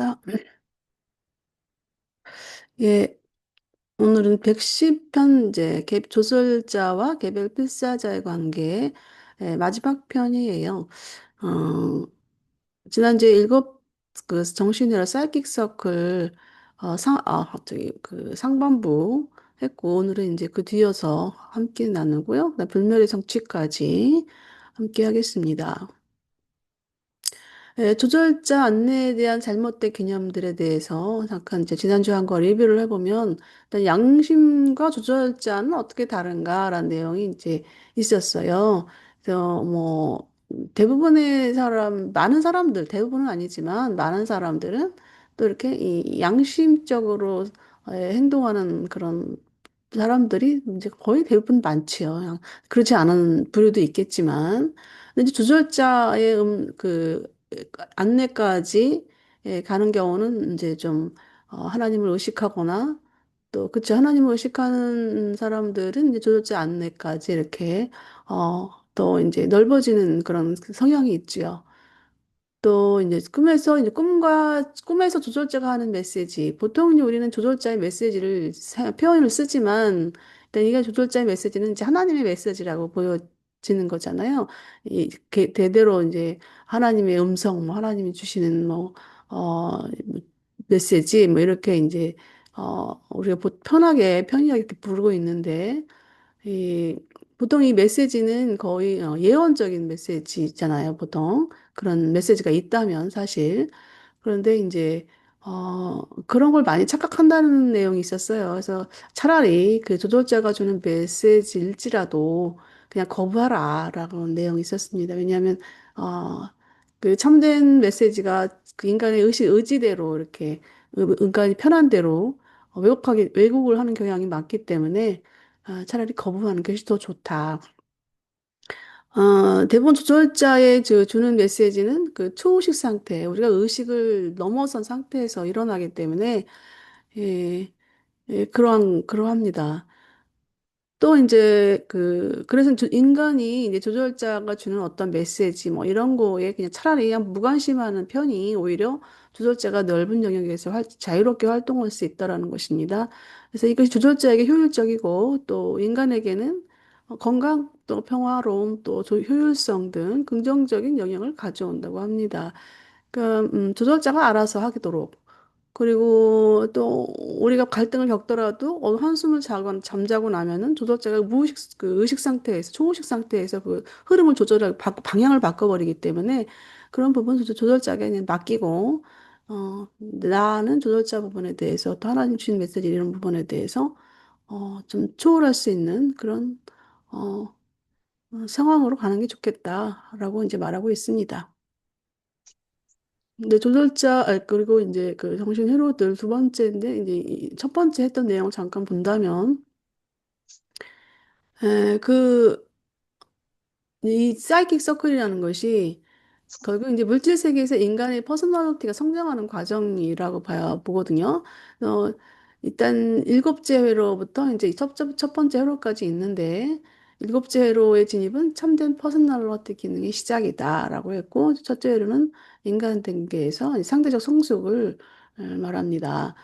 반갑습니다. 예, 오늘은 110편제 조솔자와 개별 필사자의 관계 마지막 편이에요. 어, 지난주에 정신의학 사이킥 서클 저기 그 상반부 했고 오늘은 이제 그 뒤어서 함께 나누고요. 그다음 불멸의 성취까지 함께 하겠습니다. 조절자 안내에 대한 잘못된 개념들에 대해서 잠깐 이제 지난주에 한 거 리뷰를 해보면 일단 양심과 조절자는 어떻게 다른가라는 내용이 이제 있었어요. 그래서 뭐 대부분의 많은 사람들, 대부분은 아니지만 많은 사람들은 또 이렇게 이 양심적으로 행동하는 그런 사람들이 이제 거의 대부분 많지요. 그냥 그렇지 않은 부류도 있겠지만. 근데 이제 조절자의 안내까지 가는 경우는 이제 좀 하나님을 의식하거나 또 그쵸 하나님을 의식하는 사람들은 이제 조절자 안내까지 이렇게 더 이제 넓어지는 그런 성향이 있지요. 또 이제 꿈에서 조절자가 하는 메시지. 보통 우리는 조절자의 표현을 쓰지만 일단 이게 조절자의 메시지는 이제 하나님의 메시지라고 보여지는 거잖아요. 대대로 이제 하나님의 음성, 뭐 하나님이 주시는 뭐 메시지 뭐 이렇게 이제 우리가 편하게 이렇게 부르고 있는데 이, 보통 이 메시지는 거의 예언적인 메시지잖아요, 보통. 그런 메시지가 있다면, 사실. 그런데 이제, 그런 걸 많이 착각한다는 내용이 있었어요. 그래서 차라리 그 조절자가 주는 메시지일지라도 그냥 거부하라, 라고 내용이 있었습니다. 왜냐하면, 어, 그 참된 메시지가 그 인간의 의지대로 이렇게, 인간이 편한 대로 왜곡을 하는 경향이 많기 때문에 차라리 거부하는 것이 더 좋다. 대부분 조절자의 주는 메시지는 그 초의식 상태, 우리가 의식을 넘어선 상태에서 일어나기 때문에, 예, 그러합니다. 또 이제 그래서 인간이 이제 조절자가 주는 어떤 메시지 뭐 이런 거에 그냥 차라리 그냥 무관심하는 편이 오히려 조절자가 넓은 영역에서 자유롭게 활동할 수 있다라는 것입니다. 그래서 이것이 조절자에게 효율적이고 또 인간에게는 건강 또 평화로움 또 효율성 등 긍정적인 영향을 가져온다고 합니다. 그러니까 조절자가 알아서 하도록 그리고 또 우리가 갈등을 겪더라도 한숨을 자거나 잠자고 나면은 조절자가 의식 상태에서 초의식 상태에서 그 흐름을 방향을 바꿔버리기 때문에 그런 부분 조절자에게 그냥 맡기고 나는 조절자 부분에 대해서 또 하나님 주신 메시지 이런 부분에 대해서 좀 초월할 수 있는 그런 어, 상황으로 가는 게 좋겠다라고 이제 말하고 있습니다. 근데 그리고 이제 그 정신 회로들 두 번째인데, 이제 첫 번째 했던 내용을 잠깐 본다면, 이 사이킥 서클이라는 것이 결국 이제 물질 세계에서 인간의 퍼스널리티가 성장하는 과정이라고 보거든요. 어, 일단 일곱째 회로부터 이제 첫 번째 회로까지 있는데, 일곱째 회로의 진입은 참된 퍼스널리티 기능의 시작이다라고 했고, 첫째 회로는 인간 단계에서 상대적 성숙을 말합니다.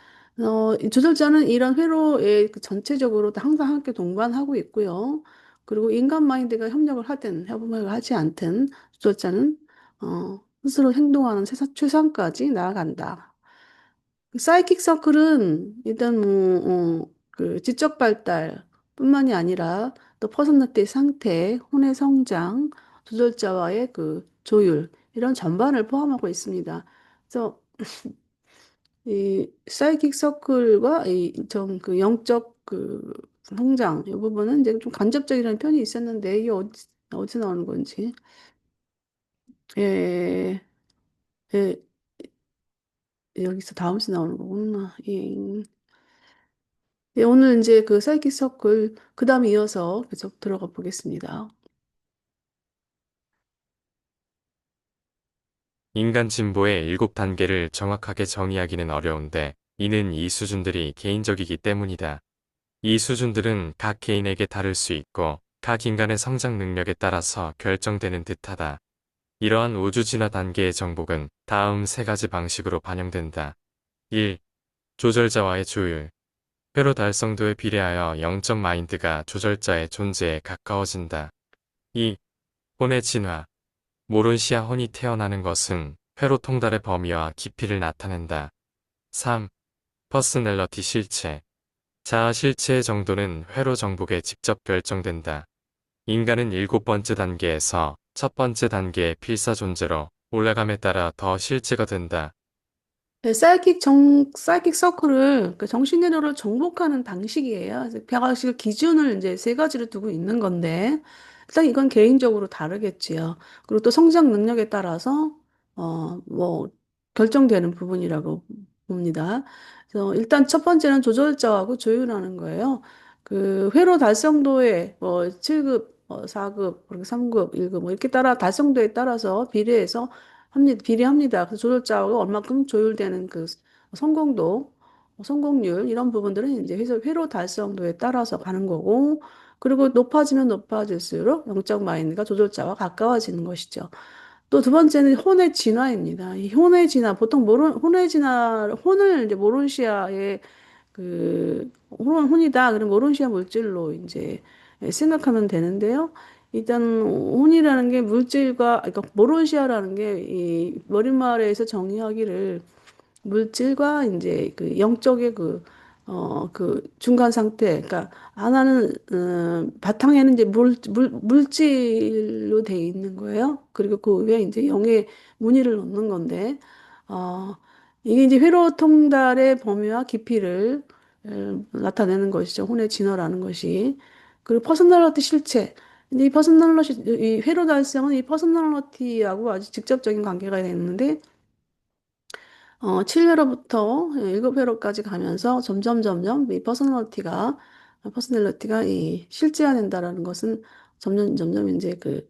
이 조절자는 이런 회로에 전체적으로 다 항상 함께 동반하고 있고요. 그리고 인간 마인드가 협력을 하지 않든 조절자는 스스로 행동하는 최상까지 나아간다. 사이킥 서클은 일단 그 지적 발달뿐만이 아니라 또 퍼스널리티 상태, 혼의 성장, 조절자와의 그 조율 이런 전반을 포함하고 있습니다. 그래서 이 사이킥 서클과 이 좀 그 영적 성장 이 부분은 이제 좀 간접적이라는 표현이 있었는데 이게 어디 나오는 건지 예, 예, 여기서 다음 수 나오는 거구나. 예. 예, 오늘 이제 그 사이킥 서클 그 다음 이어서 계속 들어가 보겠습니다. 인간 진보의 7단계를 정확하게 정의하기는 어려운데 이는 이 수준들이 개인적이기 때문이다. 이 수준들은 각 개인에게 다를 수 있고 각 인간의 성장 능력에 따라서 결정되는 듯하다. 이러한 우주 진화 단계의 정복은 다음 세 가지 방식으로 반영된다. 1. 조절자와의 조율. 회로 달성도에 비례하여 영적 마인드가 조절자의 존재에 가까워진다. 2. 혼의 진화. 모론시아 혼이 태어나는 것은 회로 통달의 범위와 깊이를 나타낸다. 3. 퍼스널러티 실체. 자아 실체의 정도는 회로 정복에 직접 결정된다. 인간은 일곱 번째 단계에서 첫 번째 단계의 필사 존재로 올라감에 따라 더 실체가 된다. 네, 사이킥 서클을, 그 정신연료를 정복하는 방식이에요. 그래서 그 기준을 이제 세 가지를 두고 있는 건데, 일단 이건 개인적으로 다르겠지요. 그리고 또 성장 능력에 따라서, 뭐, 결정되는 부분이라고 봅니다. 그래서 일단 첫 번째는 조절자하고 조율하는 거예요. 그 회로 달성도에 뭐 7급, 4급, 그리고 3급, 1급 뭐 이렇게 따라 달성도에 따라서 비례합니다. 그래서 조절자가 얼마큼 조율되는 그 성공도, 성공률 이런 부분들은 이제 회로 달성도에 따라서 가는 거고, 그리고 높아지면 높아질수록 영적 마인드가 조절자와 가까워지는 것이죠. 또 두 번째는 혼의 진화입니다. 이 혼의 진화, 보통 혼을 이제 모론시아의 혼이다. 그럼 모론시아 물질로 이제 생각하면 되는데요. 일단 혼이라는 게 물질과 그러니까 모론시아라는 게 이 머릿말에서 정의하기를 물질과 이제 그 영적의 그 중간 상태, 그러니까 하나는 바탕에는 이제 물질로 돼 있는 거예요. 그리고 그 위에 이제 영의 무늬를 놓는 건데, 어, 이게 이제 회로 통달의 범위와 깊이를 나타내는 것이죠. 혼의 진화라는 것이. 그리고 퍼스널리티 실체. 근데 이 회로 달성은 이 퍼스널리티하고 아주 직접적인 관계가 있는데, 7회로부터 7회로까지 가면서 점점 퍼스널리티가 이 실제화된다라는 것은 점점 이제 그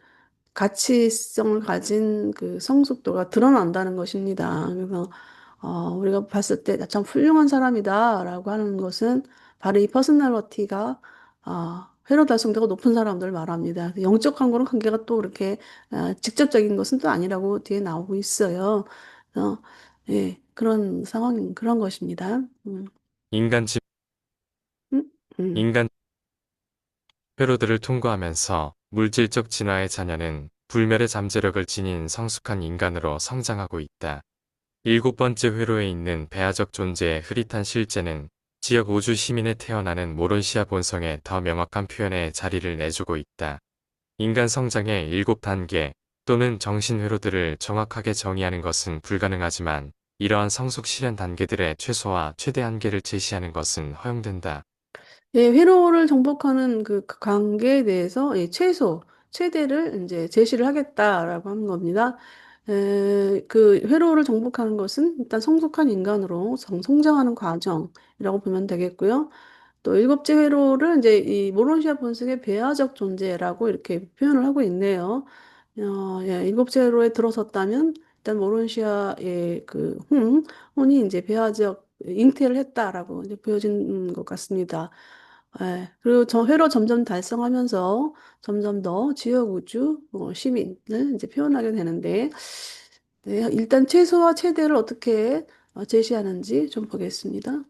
가치성을 가진 그 성숙도가 드러난다는 것입니다. 그래서 우리가 봤을 때 참 훌륭한 사람이다라고 하는 것은 바로 이 퍼스널리티가 회로 달성도가 높은 사람들 말합니다. 영적 관계는 관계가 또 그렇게 직접적인 것은 또 아니라고 뒤에 나오고 있어요. 어, 예, 그런 것입니다. 인간 집, 음, 음. 인간 회로들을 통과하면서 물질적 진화의 자녀는 불멸의 잠재력을 지닌 성숙한 인간으로 성장하고 있다. 일곱 번째 회로에 있는 배아적 존재의 흐릿한 실제는 지역 우주 시민에 태어나는 모론시아 본성의 더 명확한 표현에 자리를 내주고 있다. 인간 성장의 일곱 단계 또는 정신 회로들을 정확하게 정의하는 것은 불가능하지만 이러한 성숙 실현 단계들의 최소와 최대 한계를 제시하는 것은 허용된다. 예, 회로를 정복하는 그 관계에 대해서 최대를 이제 제시를 하겠다라고 하는 겁니다. 그 회로를 정복하는 것은 일단 성숙한 인간으로 성장하는 과정이라고 보면 되겠고요. 또 일곱째 회로를 이제 이 모론시아 본성의 배아적 존재라고 이렇게 표현을 하고 있네요. 예, 일곱째 회로에 들어섰다면 일단 모론시아의 혼이 이제 배아적 잉태를 했다라고 이제 보여진 것 같습니다. 예, 그리고 저 회로 점점 달성하면서 점점 더 지역 우주 시민을 이제 표현하게 되는데, 네, 일단 최소와 최대를 어떻게 제시하는지 좀 보겠습니다.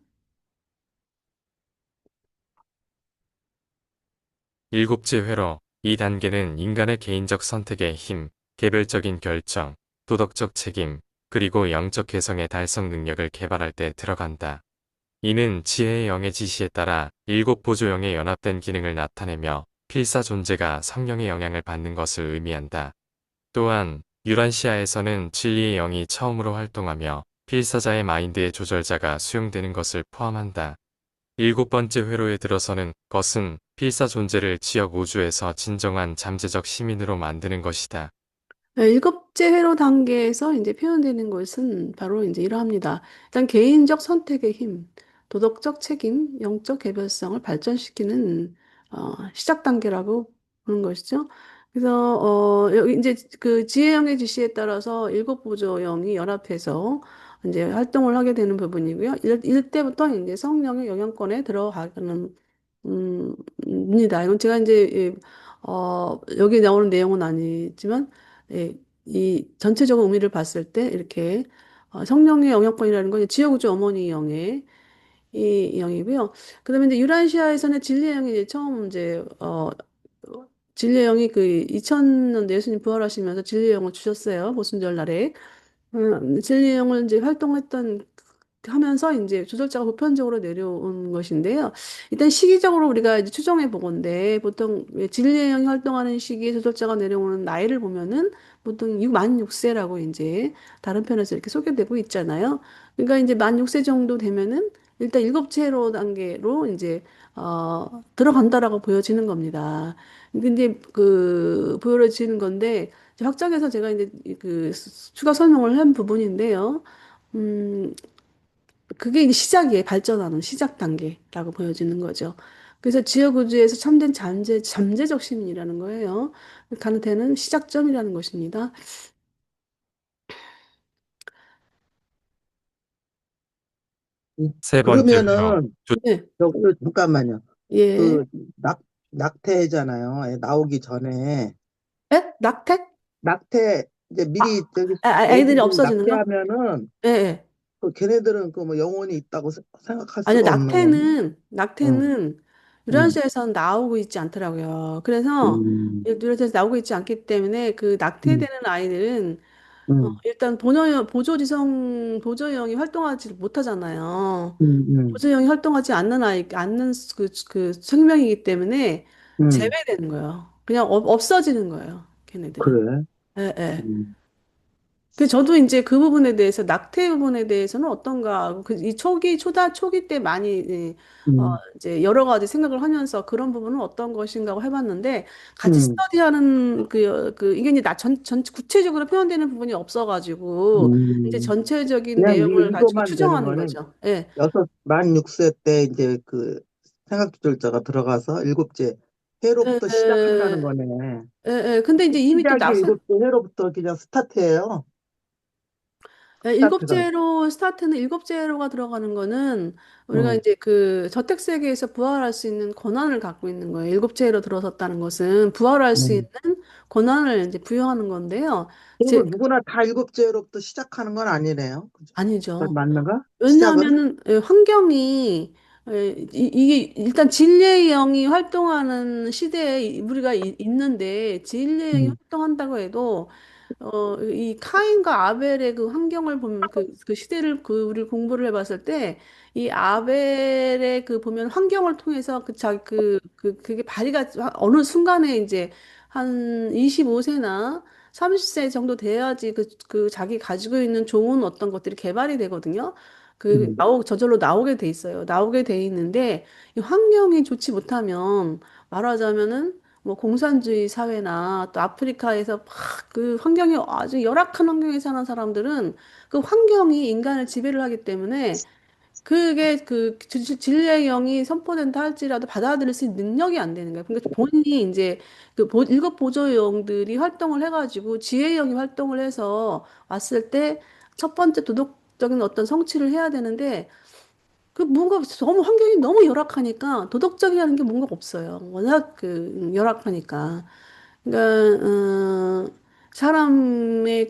일곱째 회로, 이 단계는 인간의 개인적 선택의 힘, 개별적인 결정, 도덕적 책임, 그리고 영적 개성의 달성 능력을 개발할 때 들어간다. 이는 지혜의 영의 지시에 따라 일곱 보조영의 연합된 기능을 나타내며 필사 존재가 성령의 영향을 받는 것을 의미한다. 또한 유란시아에서는 진리의 영이 처음으로 활동하며 필사자의 마인드의 조절자가 수용되는 것을 포함한다. 일곱 번째 회로에 들어서는 것은 필사 존재를 지역 우주에서 진정한 잠재적 시민으로 만드는 것이다. 네, 일곱째 회로 단계에서 이제 표현되는 것은 바로 이제 이러합니다. 일단 개인적 선택의 힘, 도덕적 책임, 영적 개별성을 발전시키는 시작 단계라고 보는 것이죠. 그래서 여기 이제 그 지혜영의 지시에 따라서 일곱 보조영이 연합해서 이제 활동을 하게 되는 부분이고요. 이때부터 이제 성령의 영향권에 들어가는 입니다. 이건 제가 이제 여기 나오는 내용은 아니지만 예, 이 전체적인 의미를 봤을 때 이렇게 성령의 영향권이라는 건 지어구주 어머니 영의 이 영이고요. 그다음에 이제 유라시아에서는 진리의 영이 이제 처음 이제 진리의 영이 그 2000년대 예수님 부활하시면서 진리의 영을 주셨어요. 모순절 날에. 진리의 영을 이제 활동했던 하면서 이제 조절자가 보편적으로 내려온 것인데요. 일단 시기적으로 우리가 이제 추정해 보건데 보통 진리의 영이 활동하는 시기에 조절자가 내려오는 나이를 보면은 보통 만 6세라고 이제 다른 편에서 이렇게 소개되고 있잖아요. 그러니까 이제 만 6세 정도 되면은 일단 일곱체로 단계로 이제 들어간다라고 보여지는 겁니다. 근데 보여지는 건데 이제 확장해서 제가 이제 그 추가 설명을 한 부분인데요. 음, 그게 이제 시작이에요. 발전하는 시작 단계라고 보여지는 거죠. 그래서 지역 우주에서 참된 잠재적 시민이라는 거예요. 가르테는 시작점이라는 것입니다. 세 번째 회로, 그러면은 네, 잠깐만요. 예. 그 낙태잖아요. 애 나오기 전에 에? 낙태? 낙태 이제 미리 저기 아이들이 애기들 없어지는 거? 낙태하면은 예, 예. 그 걔네들은 그 뭐 영혼이 있다고 생각할 아니요, 수가 없는 거네. 응, 낙태는 응, 유전자에서는 나오고 있지 않더라고요. 그래서 음, 유전자에서 나오고 있지 않기 때문에 그 응, 낙태되는 아이들은 응, 일단 보조형이 활동하지 못하잖아요. 응, 응, 보조형이 활동하지 않는 그 생명이기 때문에 응. 제외되는 거예요. 그냥 없어지는 거예요. 걔네들은. 그래. 예, 예. 응, 그 저도 이제 그 부분에 대해서 낙태 부분에 대해서는 어떤가 하고 이 초기 때 많이 응, 이제 여러 가지 생각을 하면서 그런 부분은 어떤 것인가 하고 해봤는데 같이 응, 스터디하는 이게 이제 전 구체적으로 표현되는 부분이 없어가지고 이제 응. 전체적인 그냥 내용을 가지고 이거만 되는 추정하는 거는 거죠. 예. 만 6세 때 이제 그 생각 조절자가 들어가서 일곱째 예, 해로부터 시작한다는 예, 거네. 예, 예. 근데 이제 이미 또 시작이 일곱째 해로부터 그냥 스타트예요. 스타트가. 일곱째로가 들어가는 거는 우리가 응, 이제 그 저택 세계에서 부활할 수 있는 권한을 갖고 있는 거예요. 일곱째로 들어섰다는 것은 부활할 수 있는 응. 권한을 이제 부여하는 건데요. 그리고 누구나 다 일곱째로부터 시작하는 건 아니네요. 그죠? 아니죠. 맞는가? 시작은? 왜냐하면은 환경이 이게 일단 진리의 영이 활동하는 시대에 우리가 있는데 진리의 영이 응, 활동한다고 해도 이 카인과 아벨의 그 환경을 보면 그 시대를 우리 공부를 해봤을 때 이 아벨의 보면 환경을 통해서 그게 발휘가 어느 순간에 이제 한 25세나 30세 정도 돼야지 자기 가지고 있는 좋은 어떤 것들이 개발이 되거든요. 응, 저절로 나오게 돼 있어요. 나오게 돼 있는데 이 환경이 좋지 못하면 말하자면은 뭐 공산주의 사회나 또 아프리카에서 막 그 환경이 아주 열악한 환경에 사는 사람들은 그 환경이 인간을 지배를 하기 때문에 그게 진리의 영이 선포된다 할지라도 받아들일 수 있는 능력이 안 되는 거예요. 그러니까 본인이 이제 일곱 보조용들이 활동을 해가지고 지혜의 영이 활동을 해서 왔을 때 첫 번째 도덕적인 어떤 성취를 해야 되는데 뭔가 너무 환경이 너무 열악하니까 도덕적이라는 게 뭔가 없어요. 워낙 열악하니까. 그러니까 사람의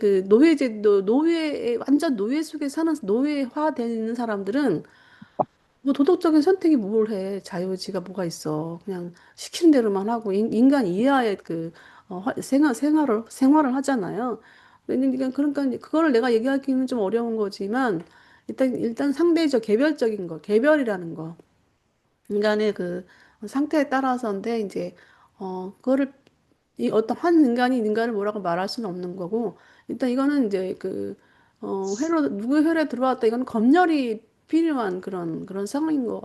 완전 노예 속에 사는 노예화되는 사람들은 뭐 도덕적인 선택이 뭘 해. 자유의지가 뭐가 있어. 그냥 시키는 대로만 하고 인간 이하의 생활을 하잖아요. 그러니까 이제 그거를 내가 얘기하기는 좀 어려운 거지만 일단 상대적 개별적인 거, 개별이라는 거. 인간의 그 상태에 따라서인데 이제 그거를 이 어떤 한 인간이 뭐라고 말할 수는 없는 거고 일단 이거는 이제 누구의 혈에 들어왔다 이건 검열이 필요한 그런 상황이에요.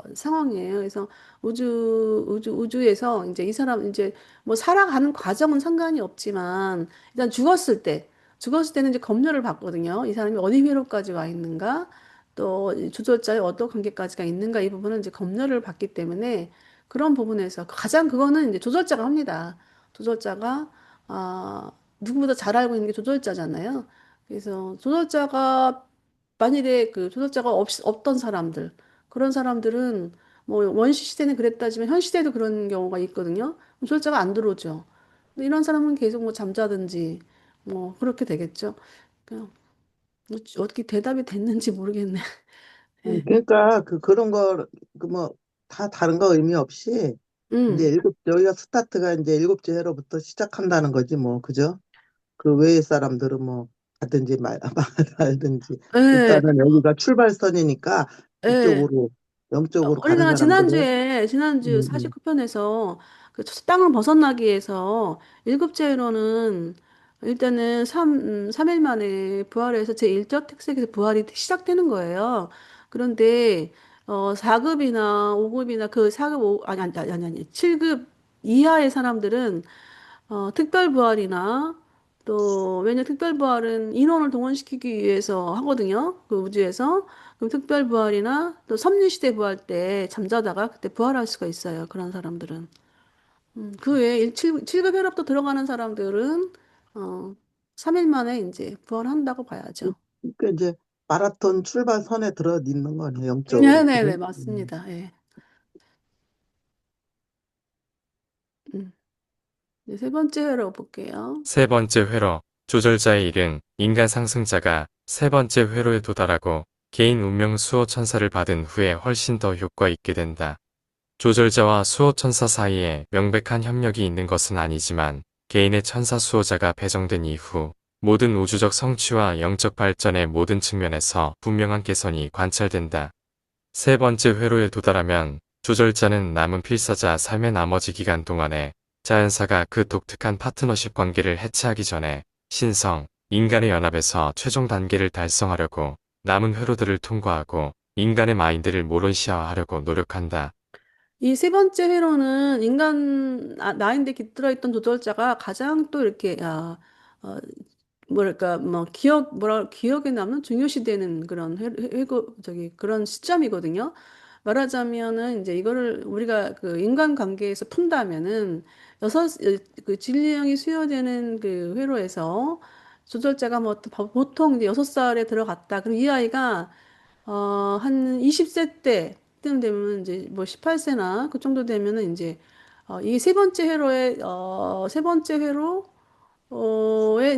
그래서 우주에서 이제 이 사람 이제 뭐 살아가는 과정은 상관이 없지만 일단 죽었을 때는 이제 검열을 받거든요. 이 사람이 어디 회로까지 와 있는가 또 조절자의 어떤 관계까지가 있는가 이 부분은 이제 검열을 받기 때문에 그런 부분에서 가장 그거는 이제 조절자가 합니다. 조절자가 누구보다 잘 알고 있는 게 조절자잖아요. 그래서 조절자가 만일에 그 조절자가 없던 사람들 그런 사람들은 뭐 원시 시대는 그랬다지만 현 시대도 그런 경우가 있거든요. 그럼 조절자가 안 들어오죠. 근데 이런 사람은 계속 뭐 잠자든지 뭐 그렇게 되겠죠. 그냥 어떻게 대답이 됐는지 모르겠네. 예. 그러니까 그런 거 그 뭐 다 다른 거 의미 없이 이제 음. 여기가 스타트가 이제 일곱째 회로부터 시작한다는 거지 뭐 그죠? 그 외의 사람들은 뭐 하든지 말 말든지 예. 일단은 여기가 출발선이니까 예. 이쪽으로 영적으로 가는 우리가 사람들은 지난주 음, 49편에서 그 땅을 벗어나기 위해서 일곱째로는 일단은 삼일 만에 부활해서 제1적 특색에서 부활이 시작되는 거예요. 그런데 4급이나 5급이나 그 4급, 아니, 7급 이하의 사람들은 특별 부활이나 또 왜냐 특별 부활은 인원을 동원시키기 위해서 하거든요. 그 우주에서. 그럼 특별 부활이나 또 섭리시대 부활 때 잠자다가 그때 부활할 수가 있어요. 그런 사람들은. 그 외에 7급 혈압도 들어가는 사람들은 어, 3일 만에 이제 부활한다고 봐야죠. 그러니까 이제 마라톤 출발선에 들어 있는 거네 영적으로 그죠? 네네네, 맞습니다. 예. 음. 이제 세 번째 회로 볼게요. 세 번째 회로, 조절자의 일은 인간 상승자가 세 번째 회로에 도달하고 개인 운명 수호 천사를 받은 후에 훨씬 더 효과 있게 된다. 조절자와 수호 천사 사이에 명백한 협력이 있는 것은 아니지만 개인의 천사 수호자가 배정된 이후 모든 우주적 성취와 영적 발전의 모든 측면에서 분명한 개선이 관찰된다. 세 번째 회로에 도달하면 조절자는 남은 필사자 삶의 나머지 기간 동안에 자연사가 그 독특한 파트너십 관계를 해체하기 전에 신성, 인간의 연합에서 최종 단계를 달성하려고 남은 회로들을 통과하고 인간의 마인드를 모론시아화하려고 노력한다. 이 세 번째 회로는 인간 나인데 깃들어 있던 조절자가 가장 또 이렇게 뭐랄까 뭐 기억에 남는 중요시되는 그런 저기 그런 시점이거든요. 말하자면은 이제 이거를 우리가 그 인간 관계에서 푼다면은 그 진리형이 수여되는 그 회로에서 조절자가 뭐 보통 이제 6살에 들어갔다. 그럼 이 아이가 한 20세 때쯤 되면 이제 뭐 18세나 그 정도 되면은 이제 이 세 번째 회로의 세 번째 회로에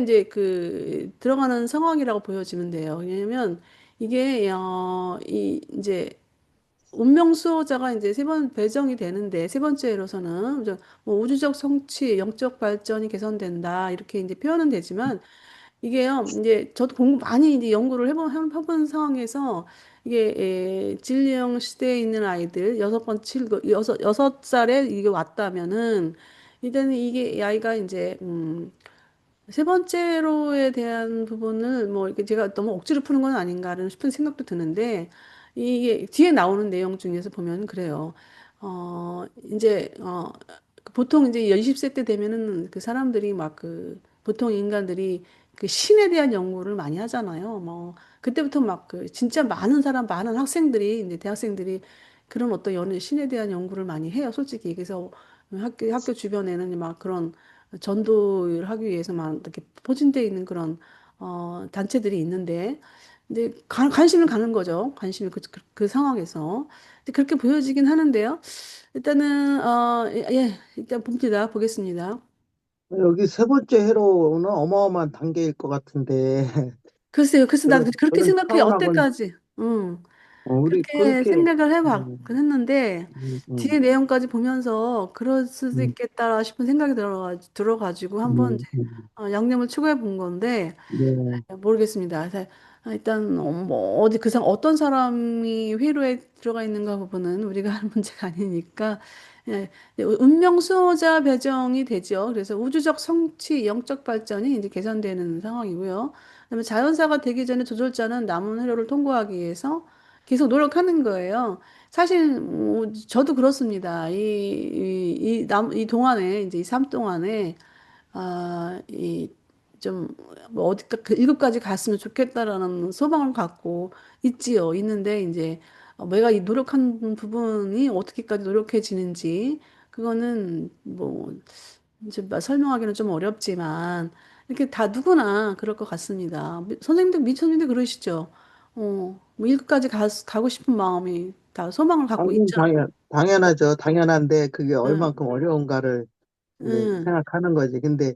이제 그 들어가는 상황이라고 보여지면 돼요. 왜냐면 이게 이 이제 운명 수호자가 이제 세 번 배정이 되는데 세 번째 회로서는 이제 뭐 우주적 성취, 영적 발전이 개선된다 이렇게 이제 표현은 되지만 이게요, 이제 저도 공부 많이 이제 연구를 해본 상황에서 이게 진리형 시대에 있는 아이들 여섯 살에 이게 왔다면은 일단은 이게 이 아이가 이제 세 번째로에 대한 부분을 뭐 이렇게 제가 너무 억지로 푸는 건 아닌가라는 싶은 생각도 드는데 이게 뒤에 나오는 내용 중에서 보면 그래요. 이제 보통 이제 20세 때 되면은 그 사람들이 막 그 보통 인간들이 그 신에 대한 연구를 많이 하잖아요. 뭐 그때부터 막 그 진짜 많은 학생들이 이제 대학생들이 그런 어떤 신에 대한 연구를 많이 해요. 솔직히 그래서 학교 주변에는 막 그런 전도를 하기 위해서만 이렇게 포진되어 있는 그런 단체들이 있는데 근데 관심을 가는 거죠. 관심이 그 상황에서. 근데 그렇게 보여지긴 하는데요. 일단은 예, 일단 봅니다. 보겠습니다. 여기 세 번째 회로는 어마어마한 단계일 것 같은데 글쎄요. 그래서 나 그렇게 그런 생각해. 차원하고는 어때까지? 우리 그렇게 그렇게 생각을 음, 해봤긴 했는데 뒤에 음, 내용까지 보면서 그럴 수도 음, 있겠다 싶은 생각이 들어가지고 한번 이제 음. 양념을 추가해 본 건데 네. 모르겠습니다. 일단 뭐 어디 어떤 사람이 회로에 들어가 있는가 부분은 우리가 할 문제가 아니니까 예, 운명 수호자 배정이 되죠. 그래서 우주적 성취, 영적 발전이 이제 개선되는 상황이고요. 그다음에 자연사가 되기 전에 조절자는 남은 회로를 통과하기 위해서 계속 노력하는 거예요. 사실 저도 그렇습니다. 이 동안에 이제 이 삶 동안에 이, 좀, 뭐, 그 1급까지 갔으면 좋겠다라는 소망을 갖고 있지요. 있는데, 이제, 내가 이 노력한 부분이 어떻게까지 노력해지는지, 그거는 뭐, 이제 설명하기는 좀 어렵지만, 이렇게 다 누구나 그럴 것 같습니다. 선생님들, 미천님도 그러시죠? 뭐 1급까지 가고 싶은 마음이 다 소망을 갖고 있죠. 당연하죠. 당연한데 그게 응, 얼만큼 어려운가를 이제 응, 생각하는 거지. 근데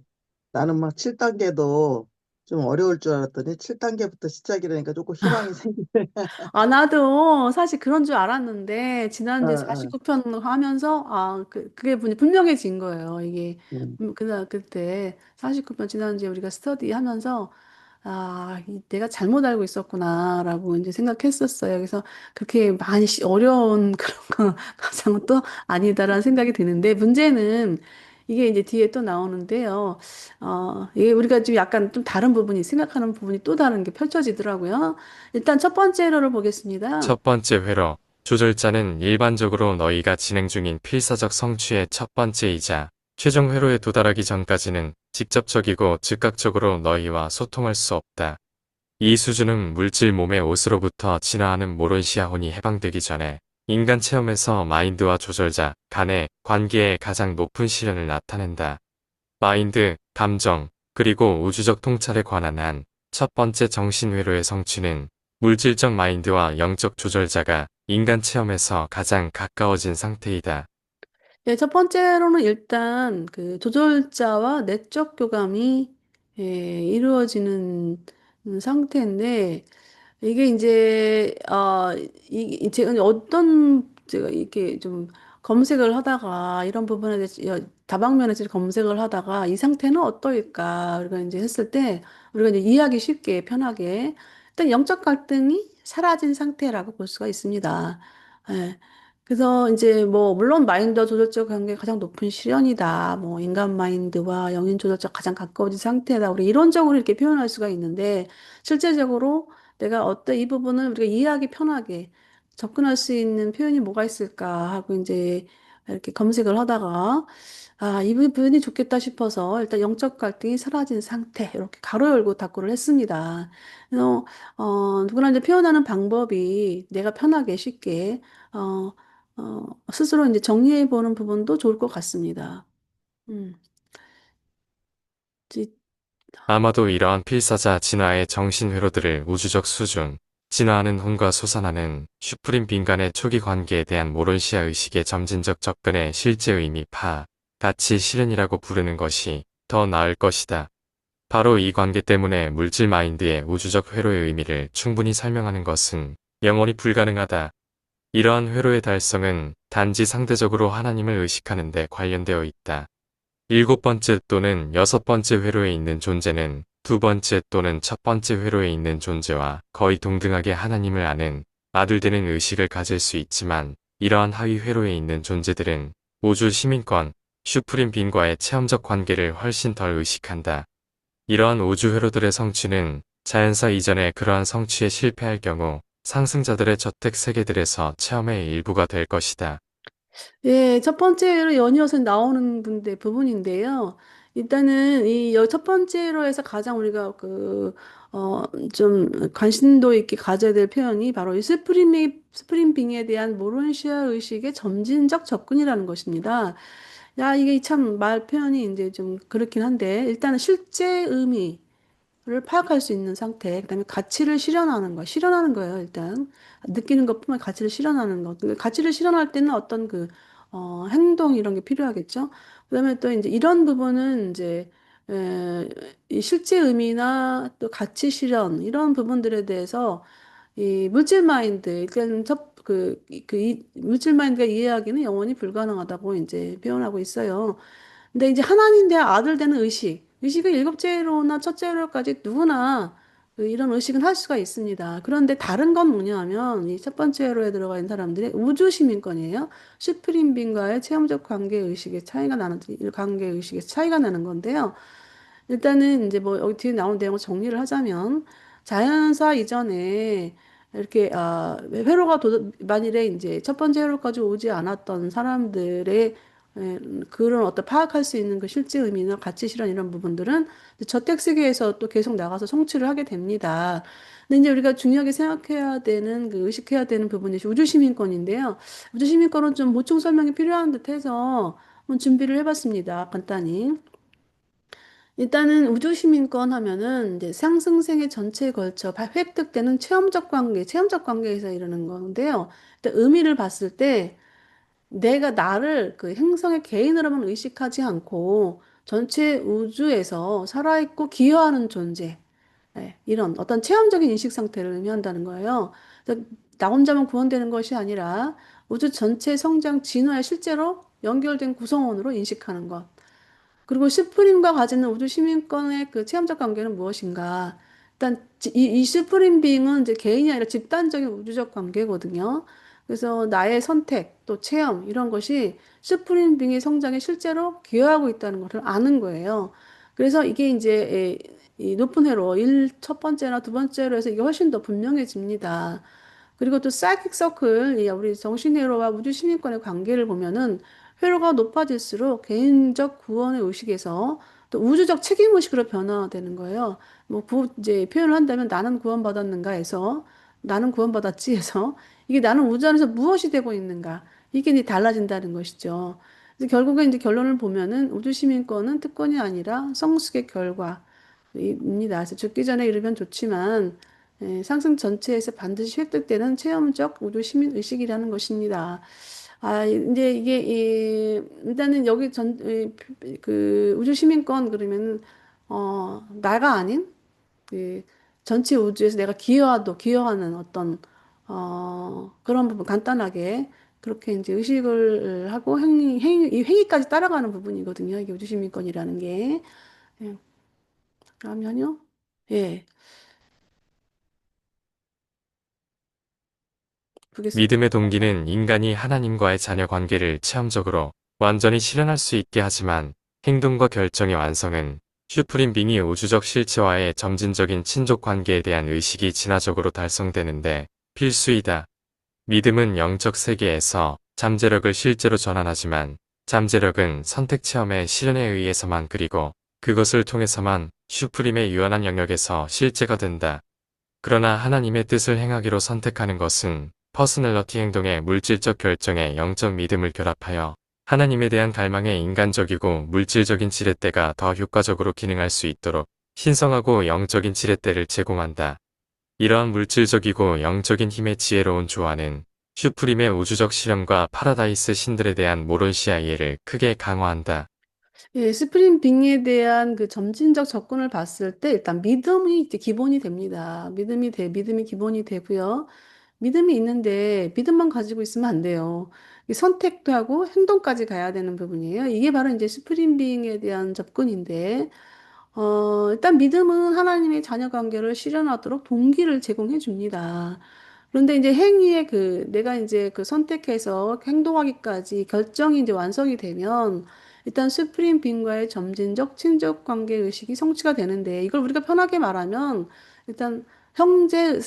나는 막 7단계도 좀 어려울 줄 알았더니 7단계부터 시작이라니까 조금 희망이 생기네. 아, 나도 사실 그런 줄 알았는데, 어, 지난주에 어, 49편 하면서, 그게 분명해진 거예요. 이게, 음. 그때 49편 지난주에 우리가 스터디 하면서, 내가 잘못 알고 있었구나라고 이제 생각했었어요. 그래서 그렇게 많이 어려운 그런 거 가정은 또 아니다라는 생각이 드는데, 문제는 이게 이제 뒤에 또 나오는데요. 이게 우리가 지금 약간 좀 다른 부분이, 생각하는 부분이 또 다른 게 펼쳐지더라고요. 일단 첫 번째 회로를 보겠습니다. 첫 번째 회로. 조절자는 일반적으로 너희가 진행 중인 필사적 성취의 첫 번째이자 최종 회로에 도달하기 전까지는 직접적이고 즉각적으로 너희와 소통할 수 없다. 이 수준은 물질 몸의 옷으로부터 진화하는 모론시아혼이 해방되기 전에 인간 체험에서 마인드와 조절자 간의 관계의 가장 높은 실현을 나타낸다. 마인드, 감정, 그리고 우주적 통찰에 관한 한 첫 번째 정신회로의 성취는 물질적 마인드와 영적 조절자가 인간 체험에서 가장 가까워진 상태이다. 네, 첫 번째로는 일단 그 조절자와 내적 교감이 이루어지는 상태인데, 이게 이제 제가 제가 이렇게 좀 검색을 하다가 이런 부분에 대해서 다방면에서 검색을 하다가 이 상태는 어떠일까 우리가 이제 했을 때 우리가 이제 이해하기 쉽게 편하게 일단 영적 갈등이 사라진 상태라고 볼 수가 있습니다. 예. 그래서 이제 뭐 물론 마인드와 조절적 관계가 가장 높은 실현이다. 뭐 인간 마인드와 영인 조절적 가장 가까워진 상태다. 우리 이론적으로 이렇게 표현할 수가 있는데 실제적으로 내가 어때 이 부분을 우리가 이해하기 편하게 접근할 수 있는 표현이 뭐가 있을까 하고 이제 이렇게 검색을 하다가 이 부분이 좋겠다 싶어서 일단 영적 갈등이 사라진 상태 이렇게 가로 열고 닫고를 했습니다. 그래서 누구나 이제 표현하는 방법이 내가 편하게 쉽게 어, 스스로 이제 정리해 보는 부분도 좋을 것 같습니다. 음. 지- 아마도 이러한 필사자 진화의 정신회로들을 우주적 수준, 진화하는 혼과 솟아나는 슈프림 빈간의 초기 관계에 대한 모론시아 의식의 점진적 접근의 실제 의미 가치 실현이라고 부르는 것이 더 나을 것이다. 바로 이 관계 때문에 물질 마인드의 우주적 회로의 의미를 충분히 설명하는 것은 영원히 불가능하다. 이러한 회로의 달성은 단지 상대적으로 하나님을 의식하는 데 관련되어 있다. 일곱 번째 또는 여섯 번째 회로에 있는 존재는 두 번째 또는 첫 번째 회로에 있는 존재와 거의 동등하게 하나님을 아는 아들 되는 의식을 가질 수 있지만 이러한 하위 회로에 있는 존재들은 우주 시민권, 슈프림 빈과의 체험적 관계를 훨씬 덜 의식한다. 이러한 우주 회로들의 성취는 자연사 이전에 그러한 성취에 실패할 경우 상승자들의 저택 세계들에서 체험의 일부가 될 것이다. 예, 첫 번째로 연이어서 나오는 부분인데요. 일단은 이 첫 번째로 해서 가장 우리가 좀 관심도 있게 가져야 될 표현이 바로 이 스프링빙에 대한 모론시아 의식의 점진적 접근이라는 것입니다. 이게 참 말 표현이 이제 좀 그렇긴 한데, 일단은 실제 의미, 를 파악할 수 있는 상태, 그다음에 가치를 실현하는 거, 실현하는 거예요, 일단. 느끼는 것뿐만 가치를 실현하는 것. 그 가치를 실현할 때는 어떤 행동 이런 게 필요하겠죠. 그다음에 또 이제 이런 부분은 이제, 이 실제 의미나 또 가치 실현, 이런 부분들에 대해서 이 물질 마인드, 일단 이 물질 마인드가 이해하기는 영원히 불가능하다고 이제 표현하고 있어요. 근데 이제 하나님 대 아들 되는 의식은 일곱째로나 첫째로까지 누구나 이런 의식은 할 수가 있습니다. 그런데 다른 건 뭐냐 하면 이 첫 번째 회로에 들어가 있는 사람들의 우주 시민권이에요. 슈프림빈과의 체험적 관계 의식의 차이가 나는 관계 의식의 차이가 나는 건데요. 일단은 이제 뭐 여기 뒤에 나온 내용을 정리를 하자면 자연사 이전에 이렇게 회로가 만일에 이제 첫 번째 회로까지 오지 않았던 사람들의 그런 어떤 파악할 수 있는 그 실제 의미나 가치 실현 이런 부분들은 이제 저택 세계에서 또 계속 나가서 성취를 하게 됩니다. 근데 이제 우리가 중요하게 생각해야 되는 의식해야 되는 부분이 우주 시민권인데요. 우주 시민권은 좀 보충 설명이 필요한 듯해서 한번 준비를 해봤습니다. 간단히. 일단은 우주시민권 하면은 이제 상승생의 전체에 걸쳐 획득되는 체험적 관계에서 이르는 건데요. 일단 의미를 봤을 때 내가 나를 그 행성의 개인으로만 의식하지 않고 전체 우주에서 살아있고 기여하는 존재. 네, 이런 어떤 체험적인 인식 상태를 의미한다는 거예요. 그래서 나 혼자만 구원되는 것이 아니라 우주 전체 성장 진화에 실제로 연결된 구성원으로 인식하는 것. 그리고 슈프림과 가지는 우주 시민권의 그 체험적 관계는 무엇인가? 일단 이 슈프림 빙은 이제 개인이 아니라 집단적인 우주적 관계거든요. 그래서 나의 선택, 또 체험 이런 것이 슈프림 빙의 성장에 실제로 기여하고 있다는 것을 아는 거예요. 그래서 이게 이제 이 높은 회로 첫 번째나 두 번째로 해서 이게 훨씬 더 분명해집니다. 그리고 또 사이킥 서클, 이 우리 정신회로와 우주 시민권의 관계를 보면은 회로가 높아질수록 개인적 구원의 의식에서 또 우주적 책임 의식으로 변화되는 거예요. 뭐 이제 표현을 한다면 나는 구원받았는가 해서 나는 구원받았지 해서 이게 나는 우주 안에서 무엇이 되고 있는가 이게 이제 달라진다는 것이죠. 그래서 결국에 이제 결론을 보면은 우주 시민권은 특권이 아니라 성숙의 결과입니다. 그래서 죽기 전에 이르면 좋지만 상승 전체에서 반드시 획득되는 체험적 우주 시민 의식이라는 것입니다. 아, 이제 이게, 일단은 여기 그 우주 시민권 그러면, 나가 아닌, 그 전체 우주에서 내가 기여하는 어떤, 그런 부분 간단하게 그렇게 이제 의식을 하고 이 행위까지 따라가는 부분이거든요. 이게 우주 시민권이라는 게. 예, 그러면요. 예, 보겠습니다. 믿음의 동기는 인간이 하나님과의 자녀 관계를 체험적으로 완전히 실현할 수 있게 하지만 행동과 결정의 완성은 슈프림 빙이 우주적 실체와의 점진적인 친족 관계에 대한 의식이 진화적으로 달성되는데 필수이다. 믿음은 영적 세계에서 잠재력을 실제로 전환하지만 잠재력은 선택 체험의 실현에 의해서만 그리고 그것을 통해서만 슈프림의 유한한 영역에서 실제가 된다. 그러나 하나님의 뜻을 행하기로 선택하는 것은 퍼스널러티 행동의 물질적 결정에 영적 믿음을 결합하여 하나님에 대한 갈망의 인간적이고 물질적인 지렛대가 더 효과적으로 기능할 수 있도록 신성하고 영적인 지렛대를 제공한다. 이러한 물질적이고 영적인 힘의 지혜로운 조화는 슈프림의 우주적 실현과 파라다이스 신들에 대한 모론시아 이해를 크게 강화한다. 예, 스프링 빙에 대한 그 점진적 접근을 봤을 때 일단 믿음이 이제 기본이 됩니다. 믿음이 기본이 되고요. 믿음이 있는데 믿음만 가지고 있으면 안 돼요. 이 선택도 하고 행동까지 가야 되는 부분이에요. 이게 바로 이제 스프링 빙에 대한 접근인데, 일단 믿음은 하나님의 자녀 관계를 실현하도록 동기를 제공해 줍니다. 그런데 이제 행위의 내가 이제 그 선택해서 행동하기까지 결정이 이제 완성이 되면 일단 수프림 빈과의 점진적 친족 관계 의식이 성취가 되는데 이걸 우리가 편하게 말하면 일단 형제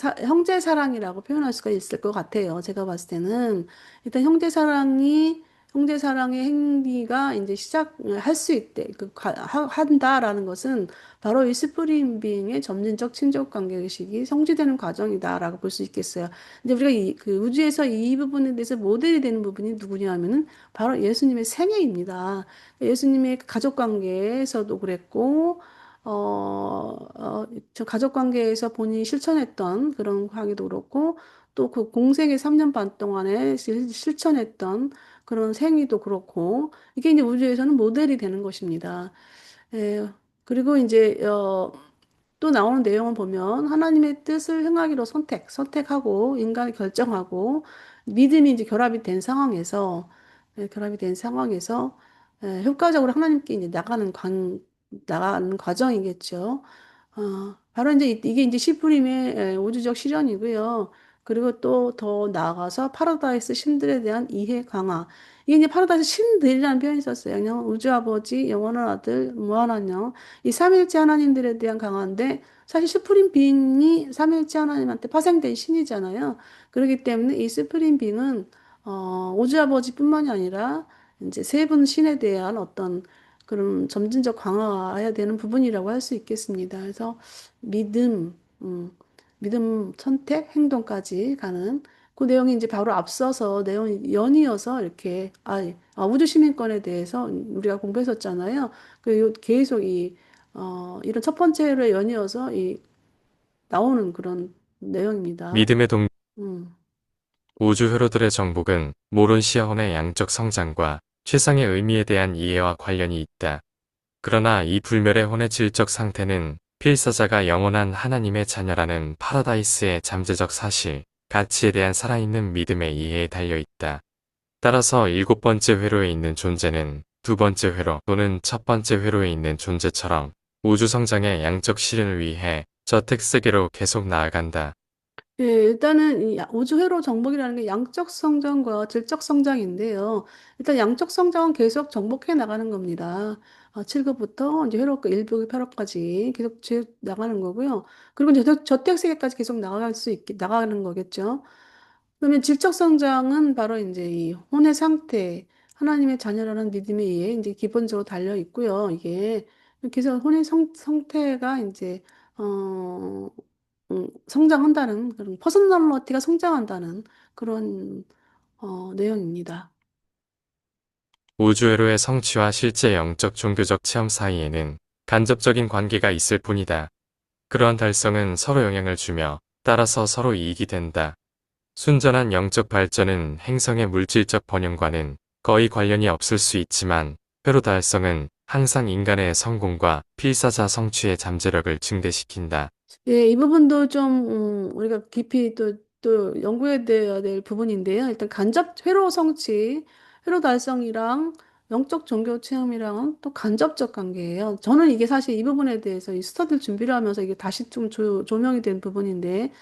사랑이라고 표현할 수가 있을 것 같아요. 제가 봤을 때는 일단 형제 사랑의 행위가 이제 시작할 수 있대. 한다라는 것은 바로 이 스프링 빙의 점진적 친족 관계 의식이 성취되는 과정이다라고 볼 수 있겠어요. 근데 우리가 그 우주에서 이 부분에 대해서 모델이 되는 부분이 누구냐면은 바로 예수님의 생애입니다. 예수님의 가족 관계에서도 그랬고, 저 가족 관계에서 본인이 실천했던 그런 관계도 그렇고, 또 그 공생의 3년 반 동안에 실천했던 그런 생애도 그렇고, 이게 이제 우주에서는 모델이 되는 것입니다. 예, 그리고 이제, 또 나오는 내용을 보면 하나님의 뜻을 행하기로 선택하고 인간이 결정하고 믿음이 이제 결합이 된 상황에서 효과적으로 하나님께 이제 나가는 과정이겠죠. 바로 이제 이게 이제 시프림의 우주적 실현이고요. 그리고 또 더 나아가서 파라다이스 신들에 대한 이해 강화. 이게 이제 파라다이스 신들이라는 표현이 있었어요. 그냥 우주 아버지, 영원한 아들, 무한한 영. 이 삼일째 하나님들에 대한 강화인데 사실 스프링 빙이 삼일째 하나님한테 파생된 신이잖아요. 그렇기 때문에 이 스프링 빙은 우주 아버지뿐만이 아니라 이제 세 분 신에 대한 어떤 그런 점진적 강화해야 되는 부분이라고 할 수 있겠습니다. 그래서 믿음, 선택, 행동까지 가는 그 내용이 이제 바로 앞서서 내용이 연이어서 이렇게 우주 시민권에 대해서 우리가 공부했었잖아요. 계속 이런 첫 번째로 연이어서 나오는 그런 내용입니다. 믿음의 동 음. 우주 회로들의 정복은 모론시아혼의 양적 성장과 최상의 의미에 대한 이해와 관련이 있다. 그러나 이 불멸의 혼의 질적 상태는 필사자가 영원한 하나님의 자녀라는 파라다이스의 잠재적 사실, 가치에 대한 살아있는 믿음의 이해에 달려 있다. 따라서 일곱 번째 회로에 있는 존재는 두 번째 회로 또는 첫 번째 회로에 있는 존재처럼 우주 성장의 양적 실현을 위해 저택세계로 계속 나아간다. 예, 일단은 이 우주 회로 정복이라는 게 양적 성장과 질적 성장인데요. 일단 양적 성장은 계속 정복해 나가는 겁니다. 7급부터 이제 회로 1급 회로까지 계속 나가는 거고요. 그리고 이제 저택 세계까지 계속 나갈 수 있게 나가는 거겠죠. 그러면 질적 성장은 바로 이제 이 혼의 상태, 하나님의 자녀라는 믿음에 의해 이제 기본적으로 달려 있고요. 이게 그래서 혼의 상태가 이제 어 성장한다는 그런 퍼스널리티가 성장한다는 그런 내용입니다. 우주회로의 성취와 실제 영적 종교적 체험 사이에는 간접적인 관계가 있을 뿐이다. 그러한 달성은 서로 영향을 주며 따라서 서로 이익이 된다. 순전한 영적 발전은 행성의 물질적 번영과는 거의 관련이 없을 수 있지만 회로 달성은 항상 인간의 성공과 필사자 성취의 잠재력을 증대시킨다. 예, 이 부분도 좀 우리가 깊이 또 연구해야 될 부분인데요. 일단 간접 회로 성취, 회로 달성이랑 영적 종교 체험이랑은 또 간접적 관계예요. 저는 이게 사실 이 부분에 대해서 이 스터디를 준비를 하면서 이게 다시 좀 조명이 된 부분인데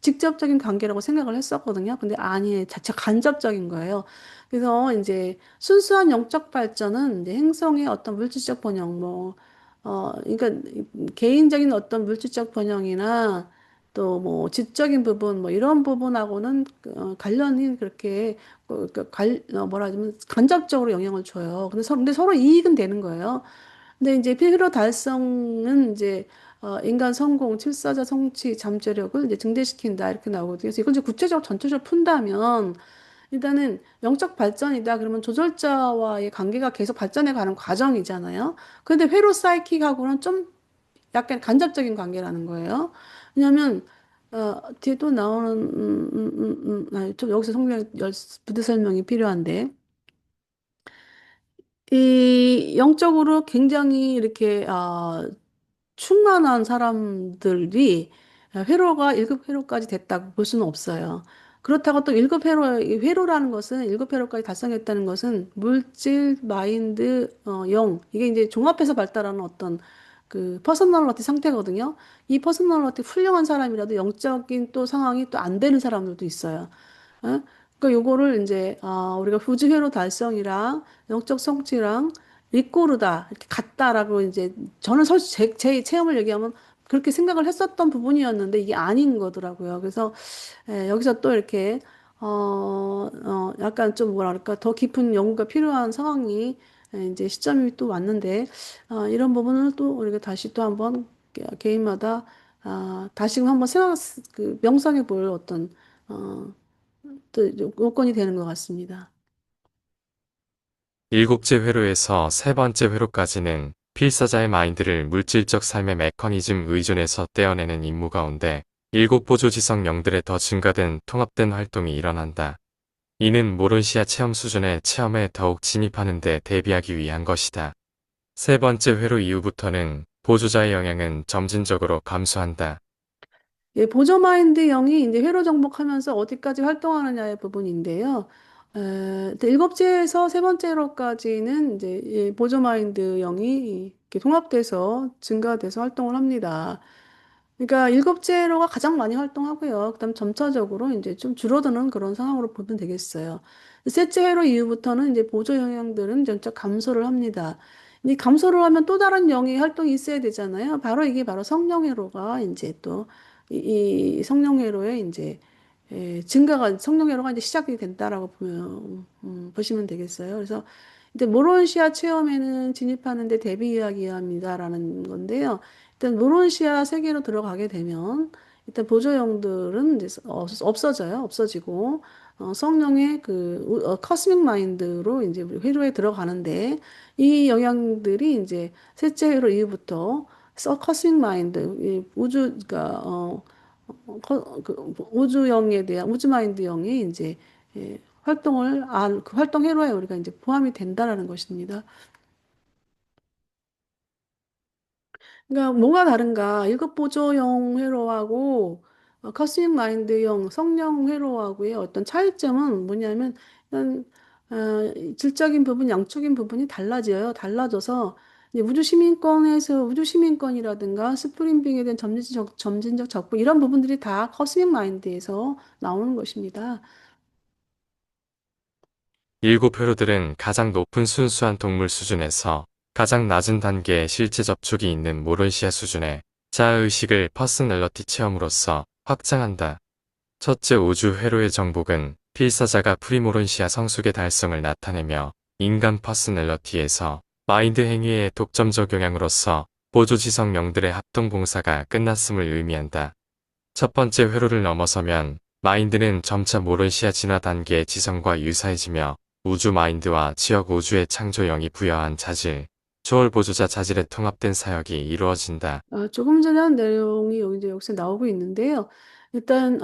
직접적인 관계라고 생각을 했었거든요. 근데 아니에요. 자체 간접적인 거예요. 그래서 이제 순수한 영적 발전은 이제 행성의 어떤 물질적 번영, 그러니까 개인적인 어떤 물질적 번영이나 또 뭐 지적인 부분 뭐 이런 부분하고는 관련이 그렇게 뭐라 하자면 간접적으로 영향을 줘요. 근데 서로 이익은 되는 거예요. 근데 이제 필요 달성은 이제 인간 성공, 칠사자 성취, 잠재력을 이제 증대시킨다 이렇게 나오거든요. 그래서 이걸 이제 구체적으로 전체적으로 푼다면 일단은 영적 발전이다. 그러면 조절자와의 관계가 계속 발전해 가는 과정이잖아요. 근데 회로 사이킥하고는 좀 약간 간접적인 관계라는 거예요. 왜냐하면 뒤에 또 나오는 좀 여기서 부대 설명이 필요한데 이 영적으로 굉장히 이렇게 충만한 사람들이 회로가 1급 회로까지 됐다고 볼 수는 없어요. 그렇다고 또 1급 회로, 이 회로라는 것은 1급 회로까지 달성했다는 것은 물질, 마인드, 영, 이게 이제 종합해서 발달하는 어떤 그 퍼스널리티 상태거든요. 이 퍼스널리티 훌륭한 사람이라도 영적인 또 상황이 또 안 되는 사람들도 있어요. 어? 그러니까 요거를 이제 우리가 후지회로 달성이랑 영적 성취랑 리꼬르다 이렇게 같다라고 이제 저는 솔직히 제 체험을 얘기하면 그렇게 생각을 했었던 부분이었는데 이게 아닌 거더라고요. 그래서 여기서 또 이렇게 약간 좀 뭐랄까 더 깊은 연구가 필요한 상황이 이제 시점이 또 왔는데 이런 부분을 또 우리가 다시 또 한번 개인마다 다시금 한번 명상해 볼 어떤 어, 또 요건이 되는 것 같습니다. 일곱째 회로에서 세 번째 회로까지는 필사자의 마인드를 물질적 삶의 메커니즘 의존에서 떼어내는 임무 가운데 일곱 보조지성 영들의 더 증가된 통합된 활동이 일어난다. 이는 모론시아 체험 수준의 체험에 더욱 진입하는 데 대비하기 위한 것이다. 세 번째 회로 이후부터는 보조자의 영향은 점진적으로 감소한다. 예, 보조 마인드 영이 이제 회로 정복하면서 어디까지 활동하느냐의 부분인데요. 일곱째에서 세 번째 회로까지는 이제 보조 마인드 영이 이렇게 통합돼서 증가돼서 활동을 합니다. 그러니까 일곱째 회로가 가장 많이 활동하고요. 그다음 점차적으로 이제 좀 줄어드는 그런 상황으로 보면 되겠어요. 셋째 회로 이후부터는 이제 보조 영향들은 점차 감소를 합니다. 이 감소를 하면 또 다른 영의 활동이 있어야 되잖아요. 바로 이게 바로 성령회로가 이제 또 이 성령회로의 이제 증가가 성령회로가 이제 시작이 된다라고 보시면 되겠어요. 그래서 이제 모론시아 체험에는 진입하는데 대비 이야기합니다라는 건데요. 일단 모론시아 세계로 들어가게 되면 일단 보조형들은 이제 없어져요. 없어지고 성령의 커스믹 마인드로 이제 우리 회로에 들어가는데 이 영향들이 이제 셋째 회로 이후부터 커스믹 마인드, 이 우주가 우주영에 대한 우주 마인드영이 이제 활동을 그 활동 회로에 우리가 이제 포함이 된다라는 것입니다. 그러니까 뭐가 다른가? 일곱 보조형 회로하고 커스믹 마인드형 성령 회로하고의 어떤 차이점은 뭐냐면 일단 질적인 부분, 양적인 부분이 달라져요. 달라져서 이제 우주 시민권이라든가 스프링빙에 대한 점진적 접근 이런 부분들이 다 커스믹 마인드에서 나오는 것입니다. 일곱 회로들은 가장 높은 순수한 동물 수준에서 가장 낮은 단계의 실제 접촉이 있는 모론시아 수준의 자아의식을 퍼스널러티 체험으로써 확장한다. 첫째 우주 회로의 정복은 필사자가 프리모론시아 성숙의 달성을 나타내며 인간 퍼스널러티에서 마인드 행위의 독점적 영향으로서 보조지성명들의 합동봉사가 끝났음을 의미한다. 첫 번째 회로를 넘어서면 마인드는 점차 모론시아 진화 단계의 지성과 유사해지며 우주 마인드와 지역 우주의 창조영이 부여한 자질, 초월 보조자 자질의 통합된 사역이 이루어진다. 조금 전에 한 내용이 여기 이제 여기서 나오고 있는데요. 일단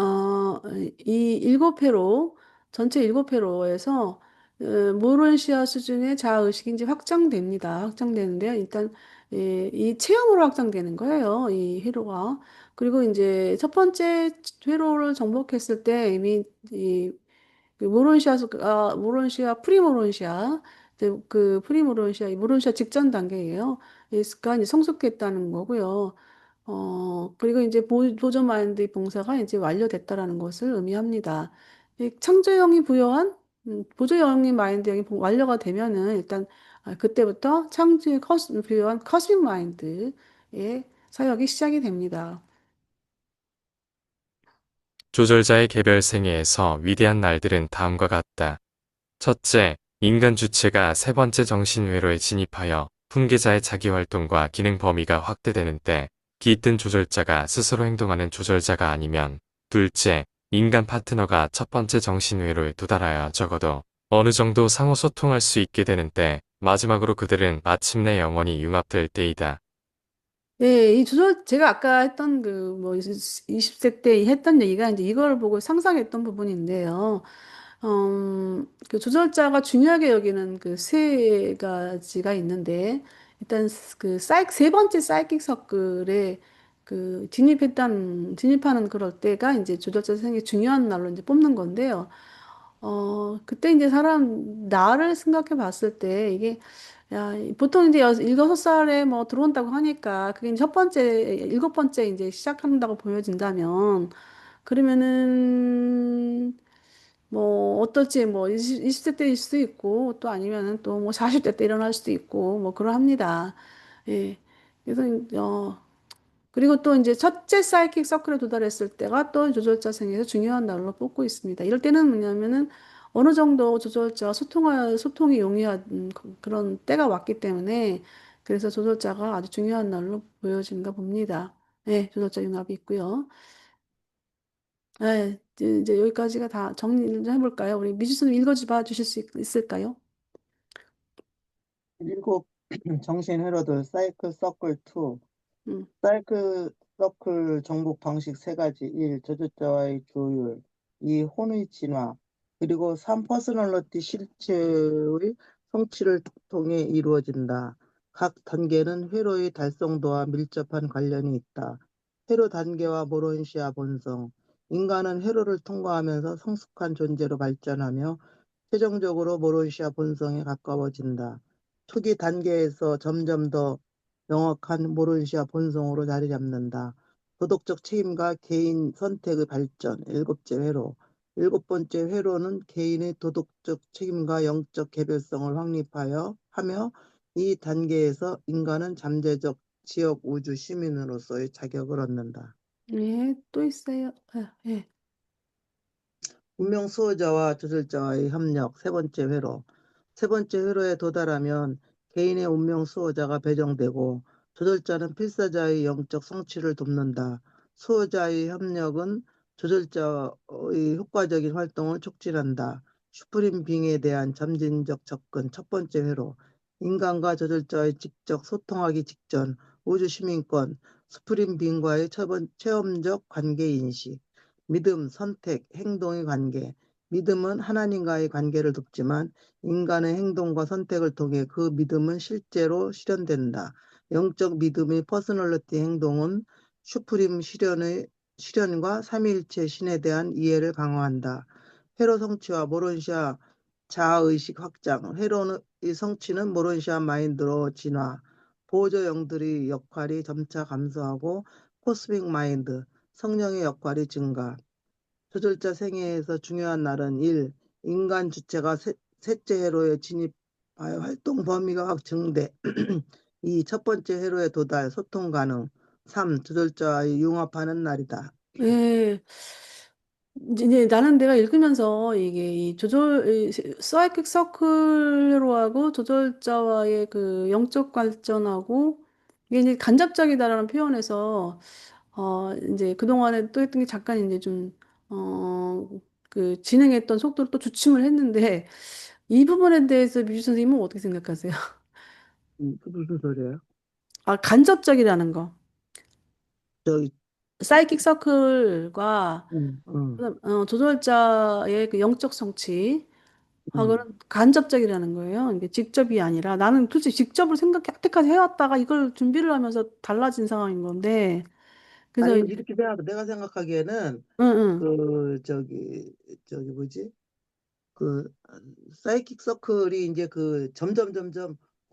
이 일곱 회로 전체 일곱 회로에서 모론시아 수준의 자아 의식이 이제 확장됩니다. 확장되는데요. 일단 이 체험으로 확장되는 거예요. 이 회로가. 그리고 이제 첫 번째 회로를 정복했을 때 이미 그 모론시아, 프리모론시아, 그 프리모론시아, 이 모론시아 직전 단계예요. 가 이제 성숙했다는 거고요. 그리고 이제 보조 마인드 봉사가 이제 완료됐다라는 것을 의미합니다. 이 창조형이 부여한 보조형이 마인드형이 완료가 되면은 일단 그때부터 부여한 커스믹 마인드의 사역이 시작이 됩니다. 조절자의 개별 생애에서 위대한 날들은 다음과 같다. 첫째, 인간 주체가 세 번째 정신회로에 진입하여 훈계자의 자기활동과 기능 범위가 확대되는 때, 깃든 조절자가 스스로 행동하는 조절자가 아니면, 둘째, 인간 파트너가 첫 번째 정신회로에 도달하여 적어도 어느 정도 상호 소통할 수 있게 되는 때, 마지막으로 그들은 마침내 영원히 융합될 때이다. 예, 제가 아까 했던 뭐, 20세 때 했던 얘기가 이제 이걸 보고 상상했던 부분인데요. 그 조절자가 중요하게 여기는 그 세 가지가 있는데, 일단 세 번째 사이킥 서클에 진입하는 그럴 때가 이제 조절자 생애 중요한 날로 이제 뽑는 건데요. 그때 이제 나를 생각해 봤을 때 이게 야, 보통 이제 일곱 살에 뭐 들어온다고 하니까 그게 이제 첫 번째, 일곱 번째 이제 시작한다고 보여진다면 그러면은 뭐 어떨지 뭐 20대 때일 수도 있고 또 아니면은 또 뭐 40대 때 일어날 수도 있고 뭐 그러합니다. 예. 그래서 그리고 또 이제 첫째 사이킥 서클에 도달했을 때가 또 조절자 생에서 중요한 날로 뽑고 있습니다. 이럴 때는 뭐냐면은 어느 정도 조절자와 소통이 용이한 그런 때가 왔기 때문에 그래서 조절자가 아주 중요한 날로 보여진가 봅니다. 네, 조절자 융합이 있고요. 네, 이제 여기까지가 다 정리를 좀 해볼까요? 우리 미주님 읽어봐 주실 수 있을까요? 일곱 정신 회로들 사이클 서클 2. 음. 사이클 서클 정복 방식 세 가지. 1. 저저자와의 조율. 2. 혼의 진화. 그리고 3. 퍼스널리티 실체의 성취를 통해 이루어진다. 각 단계는 회로의 달성도와 밀접한 관련이 있다. 회로 단계와 모론시아 본성. 인간은 회로를 통과하면서 성숙한 존재로 발전하며 최종적으로 모론시아 본성에 가까워진다. 초기 단계에서 점점 더 명확한 모론시아 본성으로 자리 잡는다. 도덕적 책임과 개인 선택의 발전, 일곱째 회로. 일곱 번째 회로는 개인의 도덕적 책임과 영적 개별성을 확립하여 하며 이 단계에서 인간은 잠재적 지역 우주 시민으로서의 자격을 얻는다. 네, 또 있어요. 예. 운명 수호자와 조절자와의 협력 세 번째 회로. 세 번째 회로에 도달하면 개인의 운명 수호자가 배정되고 조절자는 필사자의 영적 성취를 돕는다. 수호자의 협력은 조절자의 효과적인 활동을 촉진한다. 슈프림 빙에 대한 점진적 접근 첫 번째 회로. 인간과 조절자의 직접 소통하기 직전 우주 시민권 슈프림 빙과의 체험적 관계 인식. 믿음, 선택, 행동의 관계. 믿음은 하나님과의 관계를 돕지만 인간의 행동과 선택을 통해 그 믿음은 실제로 실현된다. 영적 믿음의 퍼스널리티 행동은 슈프림 실현과 삼위일체 신에 대한 이해를 강화한다. 회로 성취와 모론시아 자아의식 확장, 회로의 성취는 모론시아 마인드로 진화, 보조 영들의 역할이 점차 감소하고 코스믹 마인드, 성령의 역할이 증가. 조절자 생애에서 중요한 날은 1. 인간 주체가 셋째 회로에 진입하여 활동 범위가 확증돼. 2. 첫 번째 회로에 도달, 소통 가능. 3. 조절자와의 융합하는 날이다. 예. 이제 나는 내가 읽으면서 이게 이 사이킥 서클로하고 조절자와의 그 영적 발전하고 이게 이제 간접적이다라는 표현에서 이제 그동안에 또 했던 게 잠깐 이제 그 진행했던 속도를 또 주춤을 했는데 이 부분에 대해서 뮤지 선생님은 어떻게 생각하세요? 그 무슨 소리예요? 아, 간접적이라는 거. 저기, 사이킥 서클과 응, 응, 조절자의 그 영적 성취 응. 하고는 간접적이라는 거예요. 이게 직접이 아니라 나는 솔직히 직접을 여태까지 해왔다가 이걸 준비를 하면서 달라진 상황인 건데 그래서 아니, 이렇게 내가 생각하기에는, 응, 응, 저기 뭐지? 그 사이킥 서클이 이제 그 점점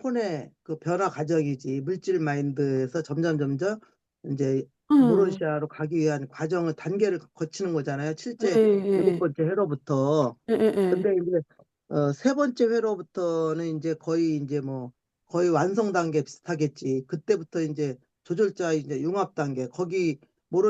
혼의 그 변화 과정이지 물질 마인드에서 점점 이제 응, 모론시아로 가기 위한 과정을 단계를 거치는 거잖아요. 예, 실제 일곱 예, 번째 회로부터. 예, 예, 예. 근데 이제 세 번째 회로부터는 이제 거의 이제 뭐 거의 완성 단계 비슷하겠지. 그때부터 이제 조절자 이제 융합 단계 거기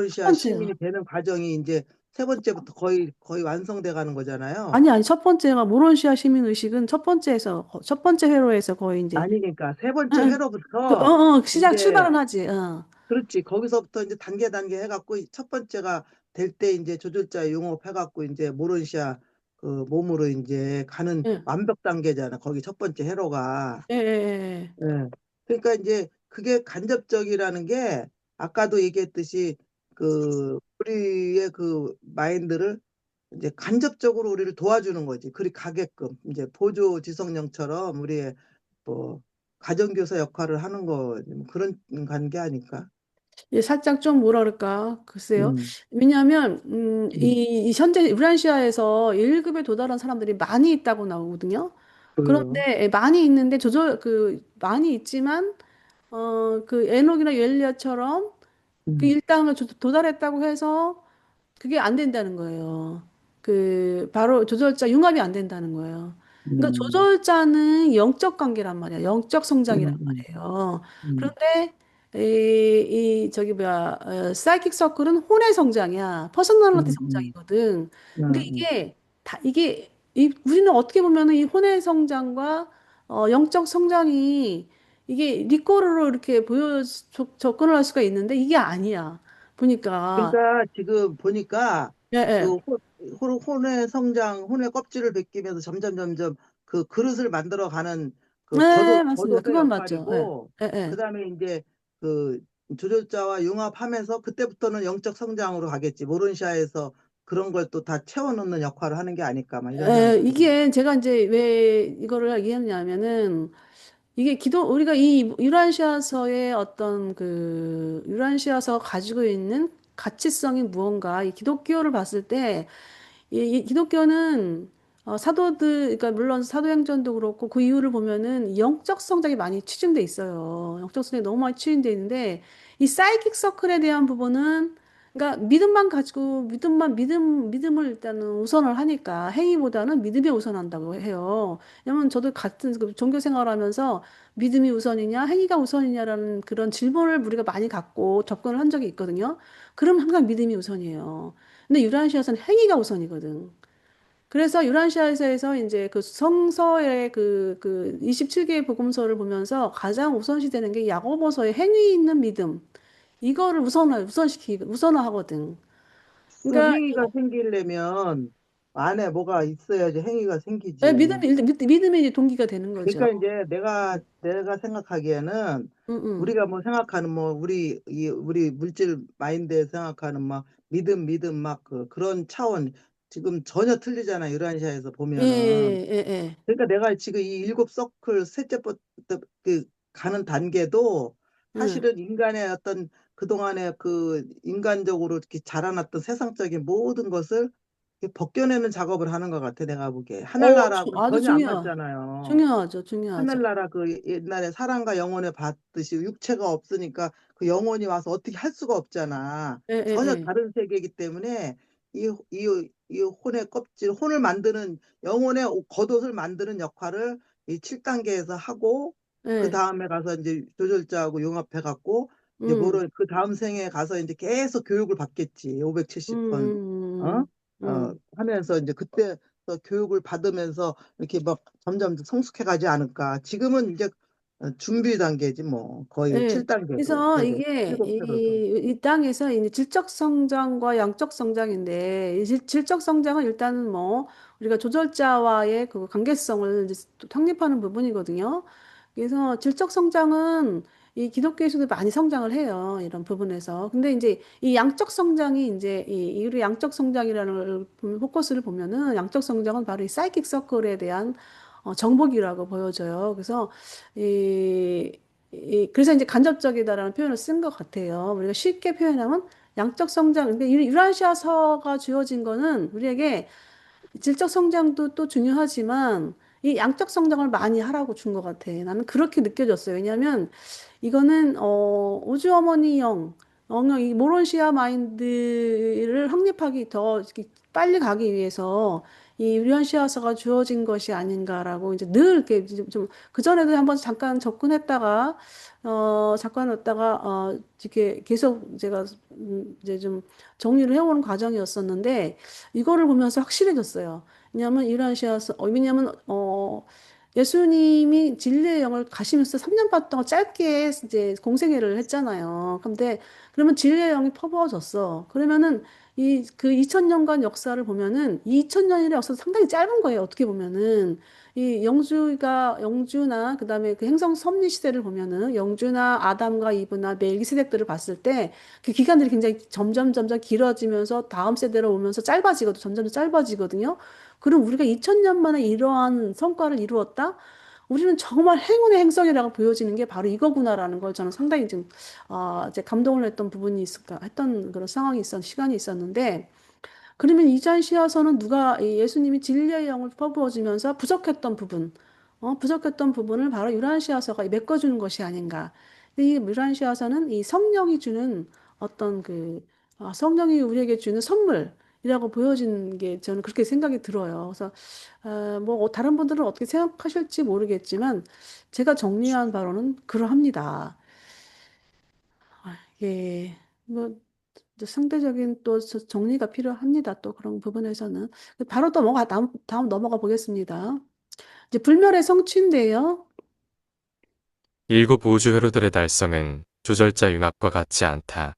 첫 모론시아 번째요. 시민이 되는 과정이 이제 세 번째부터 거의 완성돼 가는 거잖아요. 아니, 첫 번째가 모론시아 시민의식은 첫 번째 회로에서 거의 이제 아니 그러니까 세 응, 번째 응. 회로부터 이제 출발은 하지. 어. 그렇지 거기서부터 이제 단계 해갖고 첫 번째가 될 때 이제 조절자 융합해갖고 이제 모론시아 그 몸으로 이제 가는 예, 완벽 단계잖아. 거기 첫 번째 회로가. 예, 예, 예. 예. 그러니까 이제 그게 간접적이라는 게 아까도 얘기했듯이 그 우리의 그 마인드를 이제 간접적으로 우리를 도와주는 거지. 그리 가게끔 이제 보조 지성령처럼 우리의 뭐 가정교사 역할을 하는 거 뭐 그런 관계 아닐까? 예, 살짝 좀 뭐라 그럴까? 글쎄요. 음, 왜냐하면, 음, 이 현재 유란시아에서 1급에 도달한 사람들이 많이 있다고 나오거든요. 그래요. 그런데 많이 있는데 많이 있지만, 그 에녹이나 요엘리야처럼 그 음, 일당을 도달했다고 해서 그게 안 된다는 거예요. 바로 조절자 융합이 안 된다는 거예요. 그러니까 음, 조절자는 영적 관계란 말이야. 영적 성장이란 음, 말이에요. 음, 그런데 저기 뭐야, 사이킥 서클은 혼의 성장이야. 퍼스널리티 음, 음, 성장이거든. 그러니까 음. 우리는 어떻게 보면은 이 혼의 성장과 영적 성장이 이게 리꼬르로 이렇게 접근을 할 수가 있는데 이게 아니야. 보니까. 그러니까 지금 보니까 예, 예. 그 혼의 성장, 혼의 껍질을 벗기면서 점점 그 그릇을 만들어가는 그 네, 맞습니다. 겉옷의 그건 맞죠. 예, 역할이고, 예, 그 예. 다음에 이제 그 조절자와 융합하면서 그때부터는 영적 성장으로 가겠지. 모론시아에서 그런 걸 또 다 채워넣는 역할을 하는 게 아닐까, 막 이런 생각이 들어요. 이게 제가 이제 왜 이거를 얘기했냐면은 이게 우리가 이 유란시아서의 유란시아서 가지고 있는 가치성이 무언가, 이 기독교를 봤을 때 이 기독교는 그러니까 물론 사도행전도 그렇고 그 이유를 보면은 영적 성장이 많이 치중돼 있어요. 영적 성장이 너무 많이 치중돼 있는데 이 사이킥 서클에 대한 부분은 그러니까 믿음만 가지고 믿음을 일단은 우선을 하니까 행위보다는 믿음이 우선한다고 해요. 왜냐면 저도 같은 그 종교 생활하면서 믿음이 우선이냐 행위가 우선이냐라는 그런 질문을 우리가 많이 갖고 접근을 한 적이 있거든요. 그럼 항상 믿음이 우선이에요. 근데 유라시아서는 행위가 우선이거든. 그래서 유란시아에서 이제 그 성서의 그 27개의 복음서를 보면서 가장 우선시 되는 게 야고보서의 행위 있는 믿음. 이거를 우선화하거든. 그 그러니까 행위가 생기려면 안에 뭐가 있어야지 행위가 생기지. 믿음이 이제 동기가 되는 거죠. 그러니까 이제 내가 생각하기에는 응, 응. 우리가 뭐 생각하는 뭐 우리 물질 마인드에 생각하는 막 믿음 막 그런 차원 지금 전혀 틀리잖아 유라시아에서 예, 보면은. 예, 예. 그러니까 내가 지금 이 일곱 서클 셋째부터 그 가는 단계도 응, 사실은 인간의 어떤 그동안의 그 인간적으로 이렇게 자라났던 세상적인 모든 것을 이렇게 벗겨내는 작업을 하는 것 같아, 내가 보기에. 하늘나라하고는 아주 전혀 안 맞잖아요. 중요하죠, 중요하죠. 하늘나라 그 옛날에 사랑과 영혼에 봤듯이 육체가 없으니까 그 영혼이 와서 어떻게 할 수가 없잖아. 예, 예, 전혀 예. 다른 세계이기 때문에 이 혼의 껍질, 혼을 만드는 영혼의 겉옷을 만드는 역할을 이 7단계에서 하고 그 예. 다음에 가서 이제 조절자하고 융합해 갖고 이제 음, 뭐를 그 다음 생에 가서 이제 계속 교육을 받겠지. 음, 570번 음, 하면서 이제 그때 교육을 받으면서 이렇게 막 점점 성숙해 가지 않을까. 지금은 이제 준비 단계지 뭐 거의 예. 7단계도 그래서 되고 이게 일곱 회로도. 이 땅에서 이제 질적 성장과 양적 성장인데 이 질적 성장은 일단은 뭐 우리가 조절자와의 그 관계성을 이제 또 확립하는 부분이거든요. 그래서 질적 성장은 이 기독교에서도 많이 성장을 해요. 이런 부분에서. 근데 이제 이 양적 성장이 이제 이 우리 양적 성장이라는 포커스를 보면은 양적 성장은 바로 이 사이킥 서클에 대한 정복이라고 보여져요. 그래서 이 그래서 이제 간접적이다라는 표현을 쓴 것 같아요. 우리가 쉽게 표현하면 양적 성장. 근데 유라시아서가 주어진 거는 우리에게 질적 성장도 또 중요하지만 이 양적 성장을 많이 하라고 준 것 같아. 나는 그렇게 느껴졌어요. 왜냐하면 이거는 우주 어머니 이 모론시아 마인드를 확립하기 더 이렇게 빨리 가기 위해서 이 유리언시아서가 주어진 것이 아닌가라고 이제 늘 이렇게 좀 그전에도 한번 잠깐 접근했다가 잠깐 왔다가 이렇게 계속 제가 이제 좀 정리를 해오는 과정이었었는데 이거를 보면서 확실해졌어요. 왜냐하면 왜냐하면 예수님이 진리의 영을 가시면서 3년 반 동안 짧게 이제 공생애를 했잖아요. 근데 그러면 진리의 영이 퍼부어졌어. 그러면은 이 그 2000년간 역사를 보면은 이 2000년의 역사도 상당히 짧은 거예요. 어떻게 보면은 이 영주나 그다음에 그 행성 섭리 시대를 보면은 영주나 아담과 이브나 멜기세덱들을 봤을 때 그 기간들이 굉장히 점점 길어지면서 다음 세대로 오면서 짧아지거든. 점점 짧아지거든요. 그럼 우리가 2000년 만에 이러한 성과를 이루었다? 우리는 정말 행운의 행성이라고 보여지는 게 바로 이거구나라는 걸 저는 상당히 좀, 이제 감동을 했던 부분이 있을까, 했던 그런 시간이 있었는데, 그러면 이자시아서는 이 예수님이 진리의 영을 퍼부어주면서 부족했던 부분을 바로 유란시아서가 메꿔주는 것이 아닌가. 근데 이 유란시아서는 이 성령이 주는 어떤 성령이 우리에게 주는 선물이라고 보여지는 게 저는 그렇게 생각이 들어요. 그래서, 뭐, 다른 분들은 어떻게 생각하실지 모르겠지만, 제가 정리한 바로는 그러합니다. 예. 뭐, 또 상대적인 또 정리가 필요합니다. 또 그런 부분에서는. 바로 또 다음 넘어가 보겠습니다. 이제 불멸의 성취인데요. 일곱 우주 회로들의 달성은 조절자 융합과 같지 않다.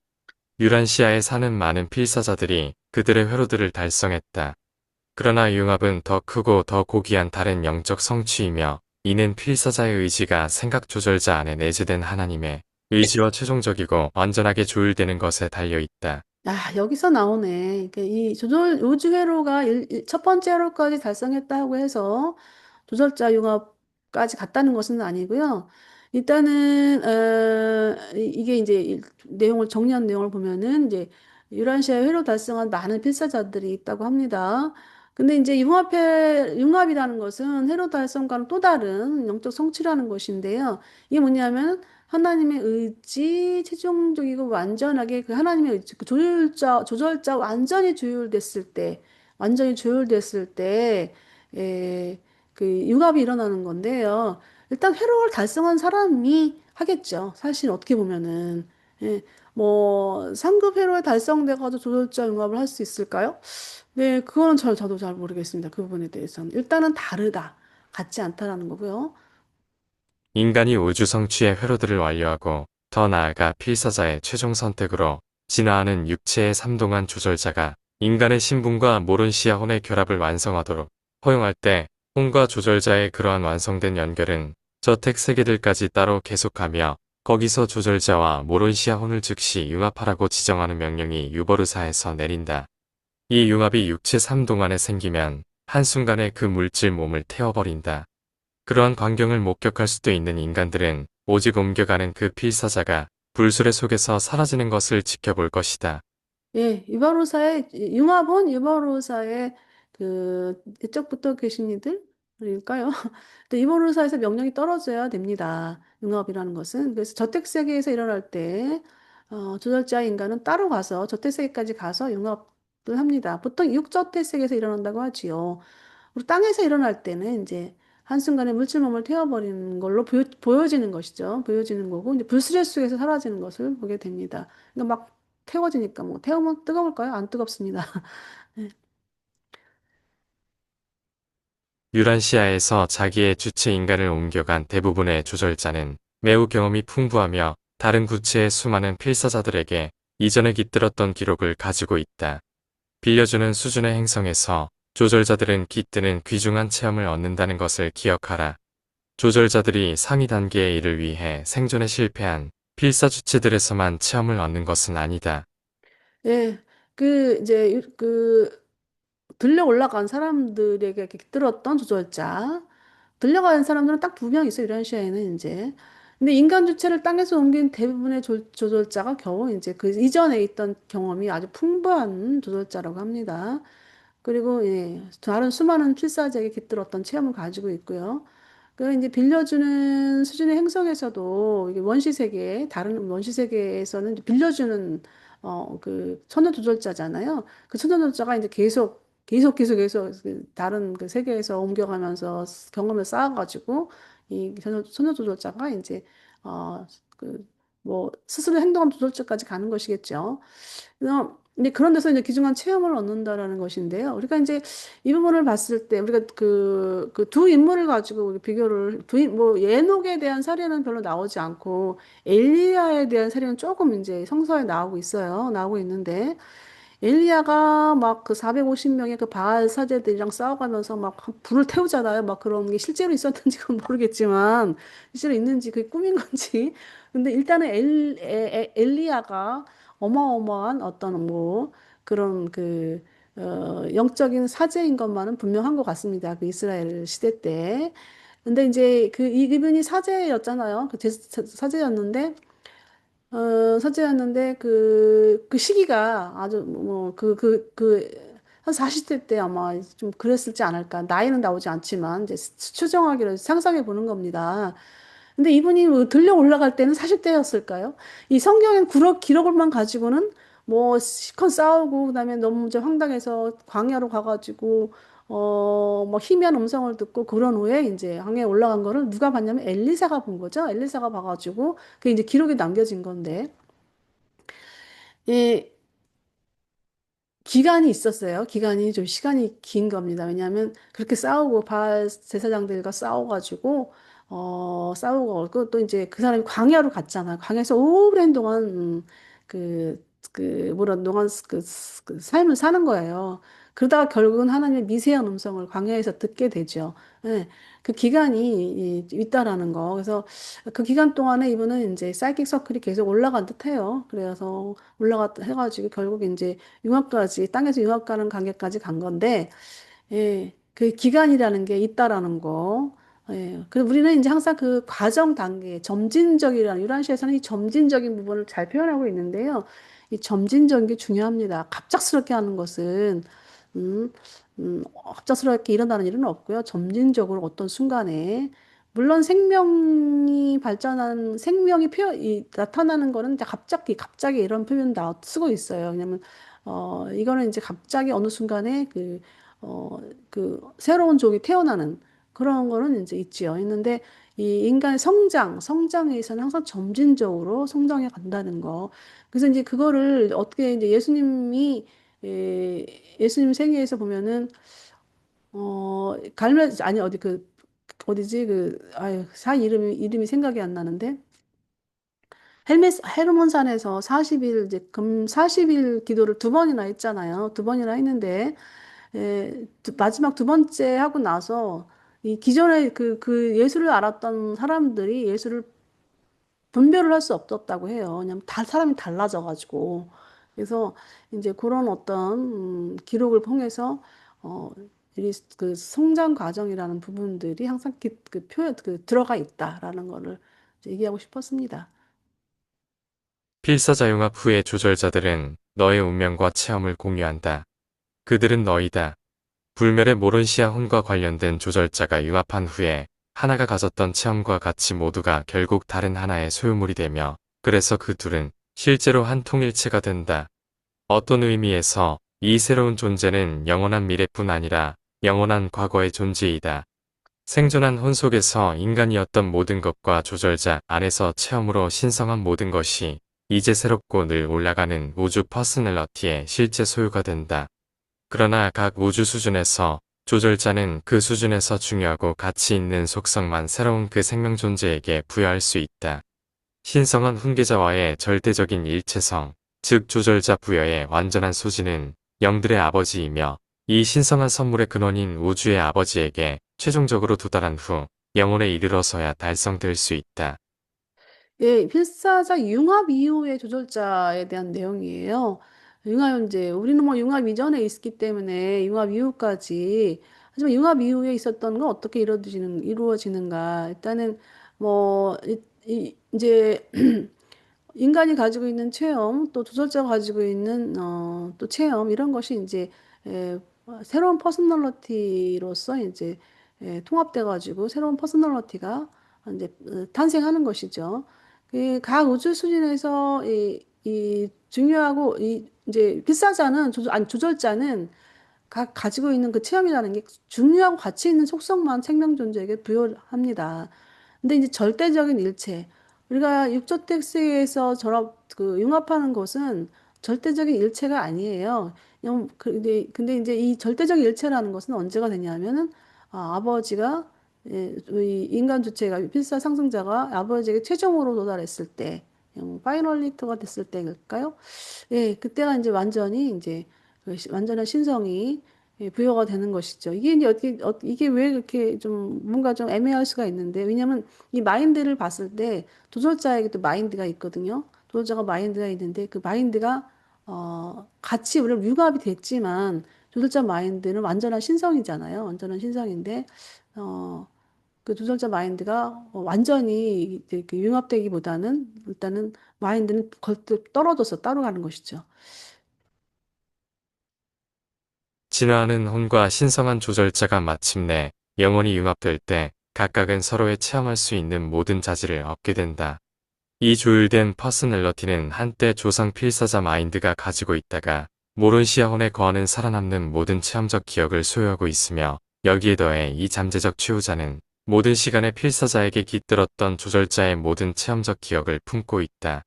유란시아에 사는 많은 필사자들이 그들의 회로들을 달성했다. 그러나 융합은 더 크고 더 고귀한 다른 영적 성취이며 이는 필사자의 의지가 생각 조절자 안에 내재된 하나님의 의지와 최종적이고 완전하게 조율되는 것에 달려 있다. 여기서 나오네. 이 우주 회로가 첫 번째 회로까지 달성했다고 해서 조절자 융합까지 갔다는 것은 아니고요. 일단은 이게 이제 내용을 정리한 내용을 보면은 이제 유란시아 회로 달성한 많은 필사자들이 있다고 합니다. 근데 이제 융합이라는 것은 회로 달성과는 또 다른 영적 성취라는 것인데요. 이게 뭐냐면 하나님의 의지, 최종적이고 완전하게 그 하나님의 의지, 그 조절자 완전히 조율됐을 때, 그 융합이 일어나는 건데요. 일단 회로를 달성한 사람이 하겠죠. 사실 어떻게 보면은. 예, 뭐, 상급 회로에 달성돼가지고 조절자 융합을 할 수 있을까요? 네, 그거는 저도 잘 모르겠습니다. 그 부분에 대해서는. 일단은 다르다. 같지 않다라는 거고요. 인간이 우주 성취의 회로들을 완료하고 더 나아가 필사자의 최종 선택으로 진화하는 육체의 삼동한 조절자가 인간의 신분과 모론시아 혼의 결합을 완성하도록 허용할 때 혼과 조절자의 그러한 완성된 연결은 저택 세계들까지 따로 계속하며 거기서 조절자와 모론시아 혼을 즉시 융합하라고 지정하는 명령이 유버르사에서 내린다. 이 융합이 육체 삼동안에 생기면 한순간에 그 물질 몸을 태워버린다. 그러한 광경을 목격할 수도 있는 인간들은 오직 옮겨가는 그 필사자가 불수레 속에서 사라지는 것을 지켜볼 것이다. 예, 유바로사의 융합은 유바로사의 그 이쪽부터 계신 이들일까요? 또 유바로사에서 명령이 떨어져야 됩니다. 융합이라는 것은 그래서 저택 세계에서 일어날 때 조절자 인간은 따로 가서 저택 세계까지 가서 융합을 합니다. 보통 육저택 세계에서 일어난다고 하지요. 그리고 땅에서 일어날 때는 이제 한순간에 물질몸을 태워버리는 걸로 보여지는 것이죠. 보여지는 거고, 이제 불스레 속에서 사라지는 것을 보게 됩니다. 그러니까 막 태워지니까 뭐, 태우면 뜨거울까요? 안 뜨겁습니다. 네. 유란시아에서 자기의 주체 인간을 옮겨간 대부분의 조절자는 매우 경험이 풍부하며 다른 구체의 수많은 필사자들에게 이전에 깃들었던 기록을 가지고 있다. 빌려주는 수준의 행성에서 조절자들은 깃드는 귀중한 체험을 얻는다는 것을 기억하라. 조절자들이 상위 단계의 일을 위해 생존에 실패한 필사 주체들에서만 체험을 얻는 것은 아니다. 예, 들려 올라간 사람들에게 이렇게 들었던 조절자. 들려가는 사람들은 딱 두 명 있어요, 이란시아에는 이제. 근데 인간 주체를 땅에서 옮긴 대부분의 조절자가 겨우 이제 그 이전에 있던 경험이 아주 풍부한 조절자라고 합니다. 그리고 예, 다른 수많은 필사적에 깃들었던 체험을 가지고 있고요. 그 이제 빌려주는 수준의 행성에서도 이게 원시 세계 다른 원시 세계에서는 이제 빌려주는 그 천연 조절자잖아요. 그 천연 조절자가 이제 계속 그 다른 그 세계에서 옮겨가면서 경험을 쌓아가지고 이 천연 조절자가 이제 어그뭐 스스로 행동하는 조절자까지 가는 것이겠죠. 근데 그런 데서 이제 귀중한 체험을 얻는다라는 것인데요. 우리가 이제 이 부분을 봤을 때 우리가 그 두 인물을 가지고 우리 비교를 뭐 예녹에 대한 사례는 별로 나오지 않고 엘리야에 대한 사례는 조금 이제 성서에 나오고 있어요. 나오고 있는데 엘리야가 막 그 450명의 그 바알 사제들이랑 싸워가면서 막 불을 태우잖아요. 막 그런 게 실제로 있었는지 그건 모르겠지만 실제로 있는지 그게 꿈인 건지. 근데 일단은 엘리야가 어마어마한 어떤 뭐 그런 영적인 사제인 것만은 분명한 것 같습니다. 그 이스라엘 시대 때. 근데 이제 이분이 사제였잖아요. 사제였는데 서재였는데 그 시기가 아주 한 40대 때 아마 좀 그랬을지 않을까. 나이는 나오지 않지만 이제 추정하기로 상상해 보는 겁니다. 근데 이분이 뭐 들려 올라갈 때는 40대였을까요? 이 성경의 기록을만 가지고는 뭐 시컨 싸우고 그다음에 너무 이제 황당해서 광야로 가가지고 뭐 희미한 음성을 듣고 그런 후에 이제 항해에 올라간 거를 누가 봤냐면 엘리사가 본 거죠. 엘리사가 봐가지고 그게 이제 기록에 남겨진 건데 이 기간이 있었어요. 기간이 좀 시간이 긴 겁니다. 왜냐하면 그렇게 싸우고 바알 제사장들과 싸워가지고 싸우고 그또 이제 그 사람이 광야로 갔잖아요. 광야에서 오랜 동안 뭐라 동안 그 삶을 사는 거예요. 그러다가 결국은 하나님의 미세한 음성을 광야에서 듣게 되죠. 예, 그 기간이 있다라는 거. 그래서 그 기간 동안에 이분은 이제 사이킥 서클이 계속 올라간 듯해요. 그래서 올라갔다 해가지고 결국 이제 융합까지 땅에서 융합 가는 관계까지 간 건데 예, 그 기간이라는 게 있다라는 거. 예, 그 우리는 이제 항상 그 과정 단계, 점진적이라는 유란시에서는 이 점진적인 부분을 잘 표현하고 있는데요. 이 점진적인 게 중요합니다. 갑작스럽게 하는 것은 음, 갑작스럽게 일어나는 일은 없고요. 점진적으로 어떤 순간에 물론 나타나는 거는 이제 갑자기 이런 표현 쓰고 있어요. 왜냐면 이거는 이제 갑자기 어느 순간에 새로운 종이 태어나는 그런 거는 이제 있지요. 있는데 이 인간의 성장에 있어서는 항상 점진적으로 성장해 간다는 거. 그래서 이제 그거를 어떻게 이제 예수님 생애에서 보면은 아니 어디지 아유 이름이 생각이 안 나는데 헤르몬산에서 40일 이제 금 40일 기도를 두 번이나 했잖아요. 두 번이나 했는데 마지막 두 번째 하고 나서 이 기존에 그 예수를 알았던 사람들이 예수를 분별을 할 수 없었다고 해요. 왜냐면 다 사람이 달라져가지고. 그래서 이제 그런 어떤 기록을 통해서 어, 그 성장 과정이라는 부분들이 항상 들어가 있다라는 거를 얘기하고 싶었습니다. 필사자융합 후의 조절자들은 너의 운명과 체험을 공유한다. 그들은 너이다. 불멸의 모론시아 혼과 관련된 조절자가 융합한 후에 하나가 가졌던 체험과 가치 모두가 결국 다른 하나의 소유물이 되며 그래서 그 둘은 실제로 한 통일체가 된다. 어떤 의미에서 이 새로운 존재는 영원한 미래뿐 아니라 영원한 과거의 존재이다. 생존한 혼 속에서 인간이었던 모든 것과 조절자 안에서 체험으로 신성한 모든 것이 이제 새롭고 늘 올라가는 우주 퍼스널러티의 실제 소유가 된다. 그러나 각 우주 수준에서 조절자는 그 수준에서 중요하고 가치 있는 속성만 새로운 그 생명 존재에게 부여할 수 있다. 신성한 훈계자와의 절대적인 일체성, 즉 조절자 부여의 완전한 소진은 영들의 아버지이며 이 신성한 선물의 근원인 우주의 아버지에게 최종적으로 도달한 후 영혼에 이르러서야 달성될 수 있다. 예, 필사자 융합 이후의 조절자에 대한 내용이에요. 융합 이제 우리는 뭐 융합 이전에 있기 때문에 융합 이후까지 하지만 융합 이후에 있었던 건 어떻게 이루어지는가? 일단은 뭐 이제 인간이 가지고 있는 체험, 또 조설자가 가지고 있는 또 체험 이런 것이 이제 새로운 퍼스널리티로서 이제 통합돼 가지고 새로운 퍼스널리티가 이제 탄생하는 것이죠. 그각 우주 수준에서 이 중요하고 이 이제 필사자는 아니 조절자는 각 가지고 있는 그 체험이라는 게 중요하고 가치 있는 속성만 생명 존재에게 부여합니다. 근데 이제 절대적인 일체, 우리가 육조택스에서 그 융합하는 것은 절대적인 일체가 아니에요. 근데 이제 이 절대적인 일체라는 것은 언제가 되냐면은 아버지가 이 인간 주체가 필사 상승자가 아버지에게 최종으로 도달했을 때, 파이널리트가 됐을 때일까요? 예, 그때가 이제 완전히 이제 완전한 신성이 부여가 되는 것이죠. 이게 이제 이게 왜 그렇게 좀 뭔가 좀 애매할 수가 있는데, 왜냐면 이 마인드를 봤을 때 조절자에게도 마인드가 있거든요. 조절자가 마인드가 있는데 그 마인드가 같이 우리 융합이 됐지만 조절자 마인드는 완전한 신성이잖아요. 완전한 신성인데 어, 그 조절자 마인드가 완전히 이제 그 융합되기보다는 일단은 마인드는 걸뜻 떨어져서 따로 가는 것이죠. 진화하는 혼과 신성한 조절자가 마침내 영원히 융합될 때 각각은 서로의 체험할 수 있는 모든 자질을 얻게 된다. 이 조율된 퍼스널러티는 한때 조상 필사자 마인드가 가지고 있다가 모론시아 혼에 거하는 살아남는 모든 체험적 기억을 소유하고 있으며 여기에 더해 이 잠재적 최후자는 모든 시간의 필사자에게 깃들었던 조절자의 모든 체험적 기억을 품고 있다.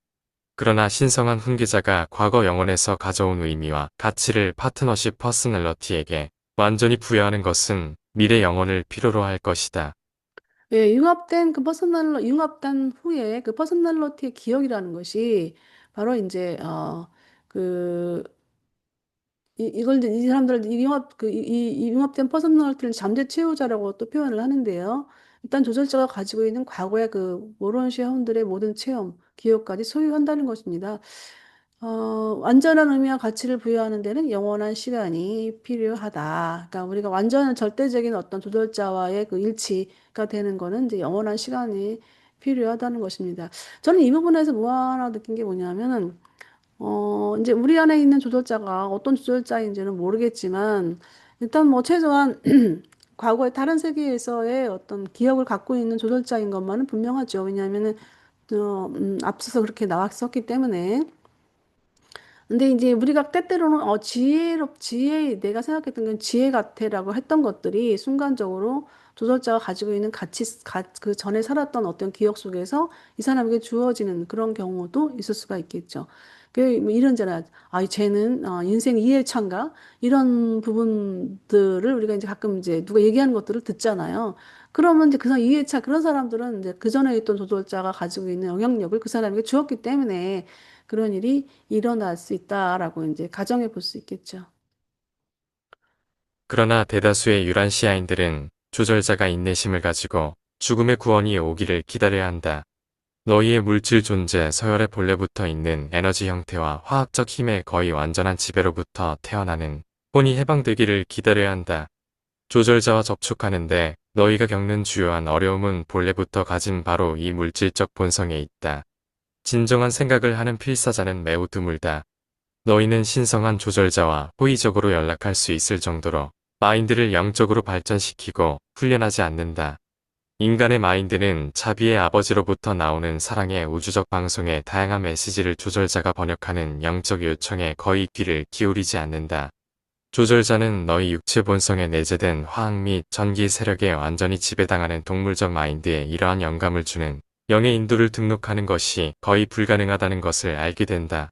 그러나 신성한 훈계자가 과거 영혼에서 가져온 의미와 가치를 파트너십 퍼스널러티에게 완전히 부여하는 것은 미래 영혼을 필요로 할 것이다. 예, 융합된 후에 그 퍼스널리티의 기억이라는 것이 바로 이제 그 이걸 이제 이 사람들 이 융합 이 융합된 퍼스널리티를 잠재 체후자라고 또 표현을 하는데요. 일단 조절자가 가지고 있는 과거의 그 모론시아 혼들의 모든 체험, 기억까지 소유한다는 것입니다. 완전한 의미와 가치를 부여하는 데는 영원한 시간이 필요하다. 그러니까 우리가 완전한 절대적인 어떤 조절자와의 그 일치가 되는 거는 이제 영원한 시간이 필요하다는 것입니다. 저는 이 부분에서 뭐 하나 느낀 게 뭐냐면은 이제 우리 안에 있는 조절자가 어떤 조절자인지는 모르겠지만, 일단 뭐 최소한 과거의 다른 세계에서의 어떤 기억을 갖고 있는 조절자인 것만은 분명하죠. 왜냐하면은, 앞서서 그렇게 나왔었기 때문에. 근데 이제 우리가 때때로는 내가 생각했던 건 지혜 같아라고 했던 것들이 순간적으로 조절자가 가지고 있는 그 전에 살았던 어떤 기억 속에서 이 사람에게 주어지는 그런 경우도 있을 수가 있겠죠. 뭐 이런저런, 쟤는, 인생 2회차인가? 이런 부분들을 우리가 이제 가끔 이제 누가 얘기하는 것들을 듣잖아요. 그러면 이제 그 사람 2회차 그런 사람들은 이제 그 전에 있던 조절자가 가지고 있는 영향력을 그 사람에게 주었기 때문에 그런 일이 일어날 수 있다라고 이제 가정해 볼 수 있겠죠. 그러나 대다수의 유란시아인들은 조절자가 인내심을 가지고 죽음의 구원이 오기를 기다려야 한다. 너희의 물질 존재 서열의 본래부터 있는 에너지 형태와 화학적 힘의 거의 완전한 지배로부터 태어나는 혼이 해방되기를 기다려야 한다. 조절자와 접촉하는데 너희가 겪는 주요한 어려움은 본래부터 가진 바로 이 물질적 본성에 있다. 진정한 생각을 하는 필사자는 매우 드물다. 너희는 신성한 조절자와 호의적으로 연락할 수 있을 정도로 마인드를 영적으로 발전시키고 훈련하지 않는다. 인간의 마인드는 자비의 아버지로부터 나오는 사랑의 우주적 방송에 다양한 메시지를 조절자가 번역하는 영적 요청에 거의 귀를 기울이지 않는다. 조절자는 너희 육체 본성에 내재된 화학 및 전기 세력에 완전히 지배당하는 동물적 마인드에 이러한 영감을 주는 영의 인도를 등록하는 것이 거의 불가능하다는 것을 알게 된다.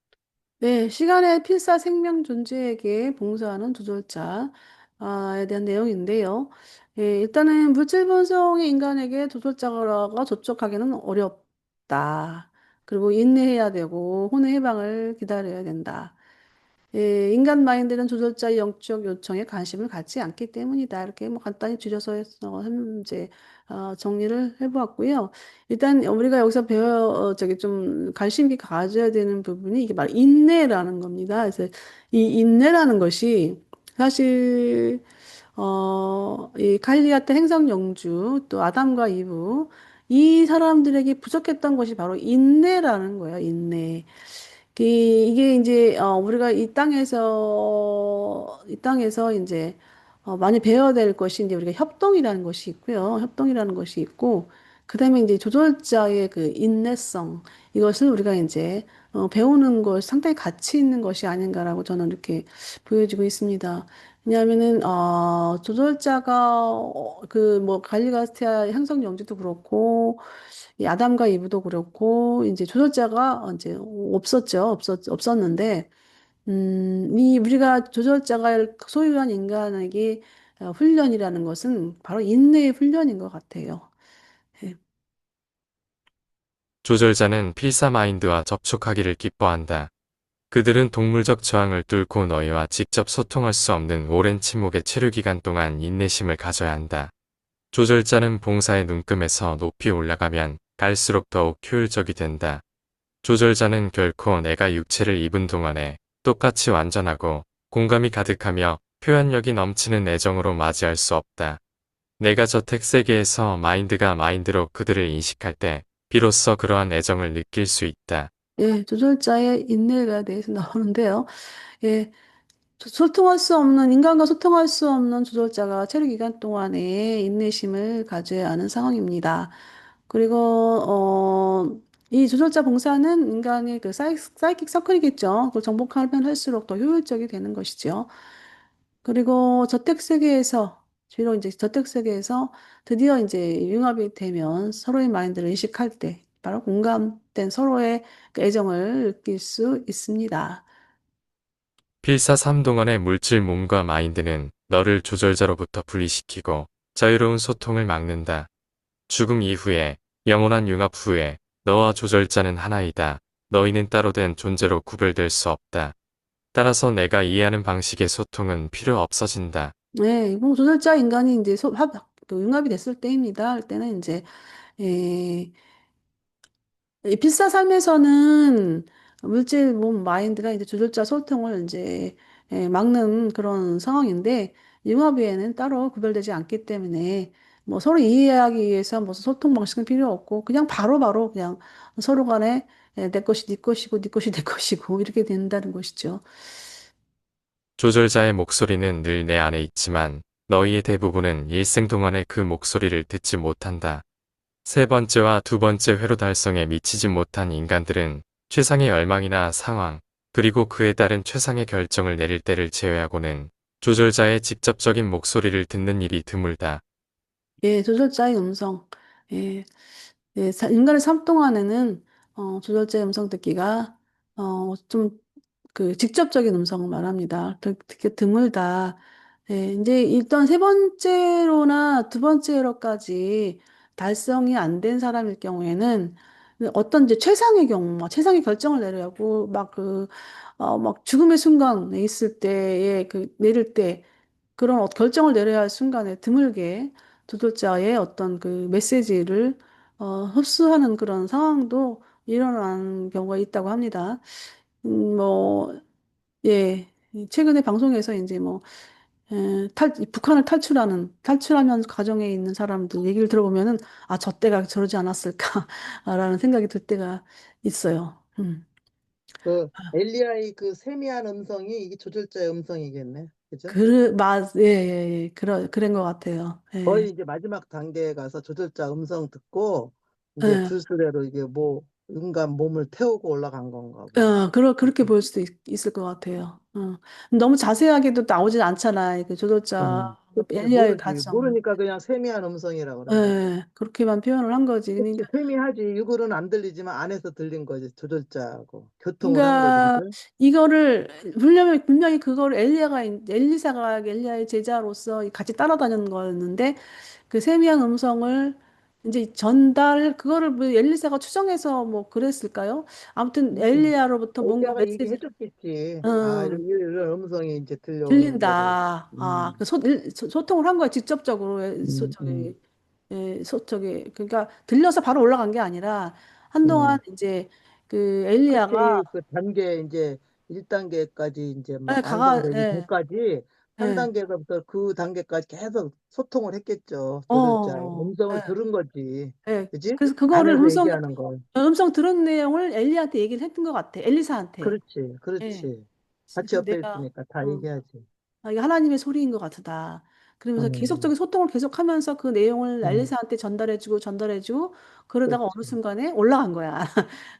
네, 시간의 필사 생명 존재에게 봉사하는 조절자에 대한 내용인데요. 예, 일단은 물질 본성의 인간에게 조절자가 접촉하기는 어렵다. 그리고 인내해야 되고 혼의 해방을 기다려야 된다. 예, 인간 마인드는 조절자의 영적 요청에 관심을 갖지 않기 때문이다. 이렇게 뭐 간단히 줄여서 이제 정리를 해보았고요. 일단 우리가 여기서 저기 좀 관심 있게 가져야 되는 부분이 이게 바로 인내라는 겁니다. 그래서 이 인내라는 것이 사실 이 갈리아트 행성 영주 또 아담과 이브 이 사람들에게 부족했던 것이 바로 인내라는 거예요. 인내. 이게 이제 우리가 이 땅에서 이제 많이 배워야 될 것이 이제 우리가 협동이라는 것이 있고요. 협동이라는 것이 있고 그다음에 이제 조절자의 그 인내성 이것을 우리가 이제 배우는 것 상당히 가치 있는 것이 아닌가라고 저는 이렇게 보여지고 있습니다. 왜냐하면은 조절자가 그 뭐 갈리가스티아 향성 영지도 그렇고 이 아담과 이브도 그렇고 이제 조절자가 이제 없었는데 이 우리가 조절자가 소유한 인간에게 훈련이라는 것은 바로 인내의 훈련인 것 같아요. 예. 조절자는 필사 마인드와 접촉하기를 기뻐한다. 그들은 동물적 저항을 뚫고 너희와 직접 소통할 수 없는 오랜 침묵의 체류 기간 동안 인내심을 가져야 한다. 조절자는 봉사의 눈금에서 높이 올라가면 갈수록 더욱 효율적이 된다. 조절자는 결코 내가 육체를 입은 동안에 똑같이 완전하고 공감이 가득하며 표현력이 넘치는 애정으로 맞이할 수 없다. 내가 저택 세계에서 마인드가 마인드로 그들을 인식할 때 비로소 그러한 애정을 느낄 수 있다. 예, 조절자의 인내에 대해서 나오는데요. 예, 인간과 소통할 수 없는 조절자가 체류 기간 동안에 인내심을 가져야 하는 상황입니다. 그리고, 이 조절자 봉사는 인간의 그 사이킥 서클이겠죠. 그걸 정복하면 할수록 더 효율적이 되는 것이죠. 그리고 주로 이제 저택세계에서 드디어 이제 융합이 되면 서로의 마인드를 인식할 때, 바로 공감된 서로의 그 애정을 느낄 수 있습니다. 필사 3동안의 물질 몸과 마인드는 너를 조절자로부터 분리시키고 자유로운 소통을 막는다. 죽음 이후에 영원한 융합 후에 너와 조절자는 하나이다. 너희는 따로 된 존재로 구별될 수 없다. 따라서 내가 이해하는 방식의 소통은 필요 없어진다. 네, 뭐 조절자 인간이 이제 그 융합이 됐을 때입니다. 할 때는 이제, 예, 이 필사 삶에서는 물질, 몸, 마인드가 이제 조절자 소통을 이제 막는 그런 상황인데, 융합위에는 따로 구별되지 않기 때문에, 뭐 서로 이해하기 위해서 무슨 소통 방식은 필요 없고, 그냥 바로바로 그냥 서로 간에 내 것이 네 것이고, 네 것이 내 것이고, 이렇게 된다는 것이죠. 조절자의 목소리는 늘 내 안에 있지만 너희의 대부분은 일생 동안에 그 목소리를 듣지 못한다. 세 번째와 두 번째 회로 달성에 미치지 못한 인간들은 최상의 열망이나 상황, 그리고 그에 따른 최상의 결정을 내릴 때를 제외하고는 조절자의 직접적인 목소리를 듣는 일이 드물다. 예, 조절자의 음성. 예, 예, 인간의 삶 동안에는 조절자의 음성 듣기가 좀 그 직접적인 음성을 말합니다. 되게 드물다. 예, 이제 일단 세 번째로나 두 번째로까지 달성이 안 된 사람일 경우에는 어떤 이제 최상의 경우, 막 최상의 결정을 내려야 하고 막 죽음의 순간에 있을 때에 내릴 때 그런 결정을 내려야 할 순간에 드물게 조절자의 어떤 그 메시지를 흡수하는 그런 상황도 일어나는 경우가 있다고 합니다. 뭐, 예. 최근에 방송에서 이제 뭐, 북한을 탈출하는 과정에 있는 사람들 얘기를 들어보면은, 아, 저 때가 저러지 않았을까라는 생각이 들 때가 있어요. 그 엘리야의 그 세미한 음성이 이게 조절자의 음성이겠네. 그죠? 예, 예, 예. 그런 것 같아요. 예. 거의 이제 마지막 단계에 가서 조절자 음성 듣고 이제 예. 줄수레로 이게 뭐 인간 몸을 태우고 올라간 건가 봐. 그렇게 볼 수도 있을 것 같아요. 너무 자세하게도 나오진 않잖아요. 그 조돌자, 그치, 엘리야의 모르지. 가정. 모르니까 그냥 세미한 음성이라 그런 거지. 예, 그렇게만 표현을 한 거지. 그치, 세미하지. 육으로는 안 들리지만 안에서 들린 거지. 조절자하고 교통을 한 거지. 그러니까 그죠? 이거를 분명히 그걸 엘리사가 엘리야의 제자로서 같이 따라다니는 거였는데 그 세미한 음성을 이제 그거를 뭐 엘리사가 추정해서 뭐 그랬을까요? 아무튼 그치. 엘리야로부터 뭔가 엘리야가 메시지, 얘기해줬겠지. 아, 응, 이런 음성이 이제 들려오는 거를. 들린다. 음, 소통을 한 거야 직접적으로. 음, 음, 그러니까 들려서 바로 올라간 게 아니라 한동안 음. 이제 그 엘리야가 그치, 그 단계 이제 1단계까지 이제 예, 막 완성되기 예, 전까지 예, 3단계서부터 그 단계까지 계속 소통을 했겠죠. 조절자의 음성을 예, 들은 거지. 예. 그지? 그래서 그거를 안에서 얘기하는 걸. 음성 들은 내용을 엘리야한테 얘기를 했던 것 같아. 엘리사한테. 그렇지, 예. 그렇지. 같이 그래서 옆에 내가, 있으니까 다 어, 얘기하지. 아, 이게 하나님의 소리인 것 같다. 그러면서 음, 계속적인 소통을 계속하면서 그 내용을 음, 엘리사한테 전달해주고 그러다가 어느 그렇지. 순간에 올라간 거야.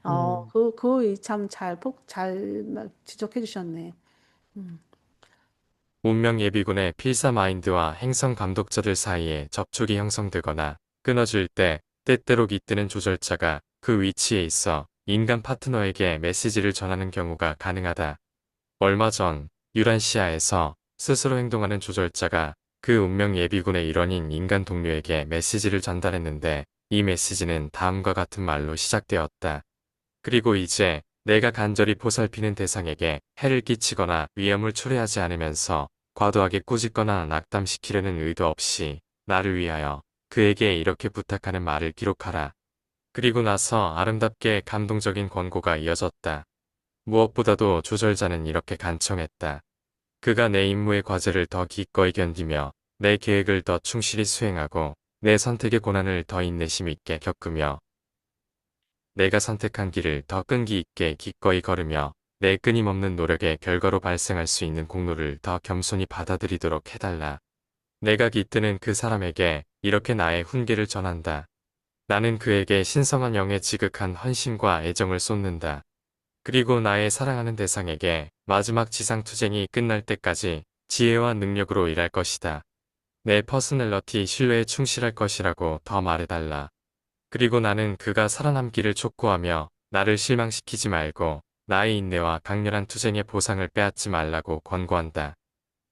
음. 그거 참 잘 지적해 주셨네. 음. 운명 예비군의 필사 마인드와 행성 감독자들 사이에 접촉이 형성되거나 끊어질 때 때때로 깃드는 조절자가 그 위치에 있어 인간 파트너에게 메시지를 전하는 경우가 가능하다. 얼마 전 유란시아에서 스스로 행동하는 조절자가 그 운명 예비군의 일원인 인간 동료에게 메시지를 전달했는데 이 메시지는 다음과 같은 말로 시작되었다. 그리고 이제 내가 간절히 보살피는 대상에게 해를 끼치거나 위험을 초래하지 않으면서 과도하게 꾸짖거나 낙담시키려는 의도 없이 나를 위하여 그에게 이렇게 부탁하는 말을 기록하라. 그리고 나서 아름답게 감동적인 권고가 이어졌다. 무엇보다도 조절자는 이렇게 간청했다. 그가 내 임무의 과제를 더 기꺼이 견디며 내 계획을 더 충실히 수행하고 내 선택의 고난을 더 인내심 있게 겪으며 내가 선택한 길을 더 끈기 있게 기꺼이 걸으며 내 끊임없는 노력의 결과로 발생할 수 있는 공로를 더 겸손히 받아들이도록 해달라. 내가 깃드는 그 사람에게 이렇게 나의 훈계를 전한다. 나는 그에게 신성한 영의 지극한 헌신과 애정을 쏟는다. 그리고 나의 사랑하는 대상에게 마지막 지상투쟁이 끝날 때까지 지혜와 능력으로 일할 것이다. 내 퍼스널러티 신뢰에 충실할 것이라고 더 말해달라. 그리고 나는 그가 살아남기를 촉구하며 나를 실망시키지 말고 나의 인내와 강렬한 투쟁의 보상을 빼앗지 말라고 권고한다.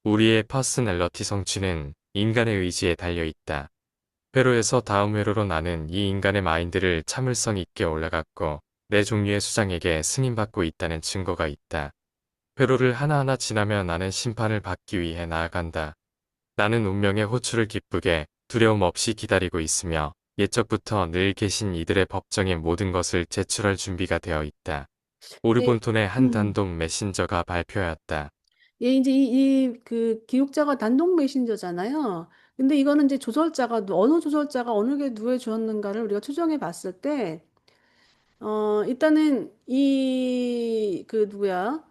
우리의 퍼스널러티 성취는 인간의 의지에 달려 있다. 회로에서 다음 회로로 나는 이 인간의 마인드를 참을성 있게 올라갔고 내 종류의 수장에게 승인받고 있다는 증거가 있다. 회로를 하나하나 지나며 나는 심판을 받기 위해 나아간다. 나는 운명의 호출을 기쁘게 두려움 없이 기다리고 있으며 옛적부터 늘 계신 이들의 법정에 모든 것을 제출할 준비가 되어 있다. 예, 오르본톤의 한 음. 단독 메신저가 발표하였다. 예, 이제 그 기록자가 단독 메신저잖아요. 근데 이거는 이제 어느 조절자가 어느 게 누에 주었는가를 우리가 추정해 봤을 때, 일단은 누구야?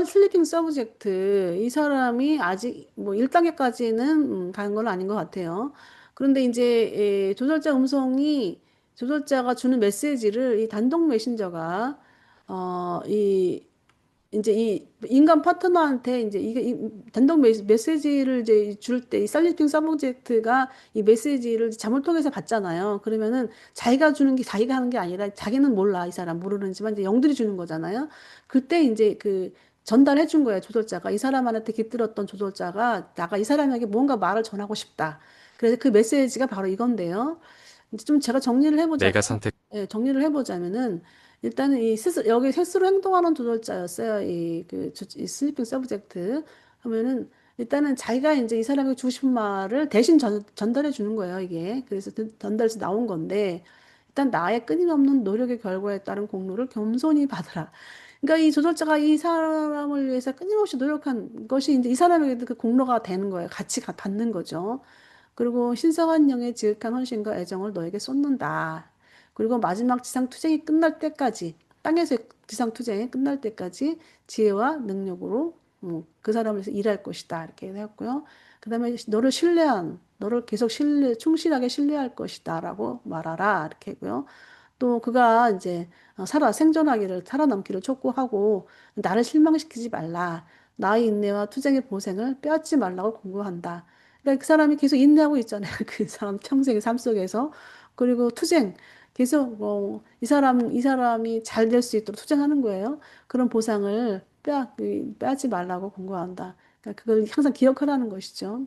슬리핑 서브젝트, 이 사람이 아직 뭐 1단계까지는 간 건 아닌 것 같아요. 그런데 이제 조절자가 주는 메시지를 이 단독 메신저가, 어, 이 이제 이 인간 파트너한테 이제 단독 메시지를 이제 줄 때 이 살리핑 서브젝트가 이 메시지를 잠을 통해서 받잖아요. 그러면은 자기가 하는 게 아니라 자기는 몰라 이 사람 모르는지만 이제 영들이 주는 거잖아요. 그때 이제 그 전달해 준 거예요. 조절자가 이 사람한테 깃들었던 조절자가 나가 이 사람에게 뭔가 말을 전하고 싶다. 그래서 그 메시지가 바로 이건데요. 이제 좀 제가 내가 선택, 정리를 해보자면은 일단은 여기 스스로 행동하는 조절자였어요. 이 슬리핑 서브젝트 하면은 일단은 자기가 이제 이 사람에게 주고 싶은 말을 대신 전달해 주는 거예요. 이게 그래서 전달해서 나온 건데 일단 나의 끊임없는 노력의 결과에 따른 공로를 겸손히 받으라. 그러니까 이 조절자가 이 사람을 위해서 끊임없이 노력한 것이 이제 이 사람에게도 그 공로가 되는 거예요. 같이 받는 거죠. 그리고 신성한 영의 지극한 헌신과 애정을 너에게 쏟는다. 그리고 마지막 지상 투쟁이 끝날 때까지, 땅에서의 지상 투쟁이 끝날 때까지 지혜와 능력으로 그 사람을 위해서 일할 것이다. 이렇게 했고요. 그다음에 너를 계속 충실하게 신뢰할 것이다라고 말하라. 이렇게 했고요. 또 그가 이제 살아남기를 촉구하고 나를 실망시키지 말라. 나의 인내와 투쟁의 보생을 빼앗지 말라고 공고한다. 그러니까 그 사람이 계속 인내하고 있잖아요. 그 사람 평생의 삶 속에서. 그리고 투쟁. 계속, 이 사람이 잘 될 수 있도록 투쟁하는 거예요. 그런 보상을 빼앗지 말라고 공고한다. 그러니까 그걸 항상 기억하라는 것이죠.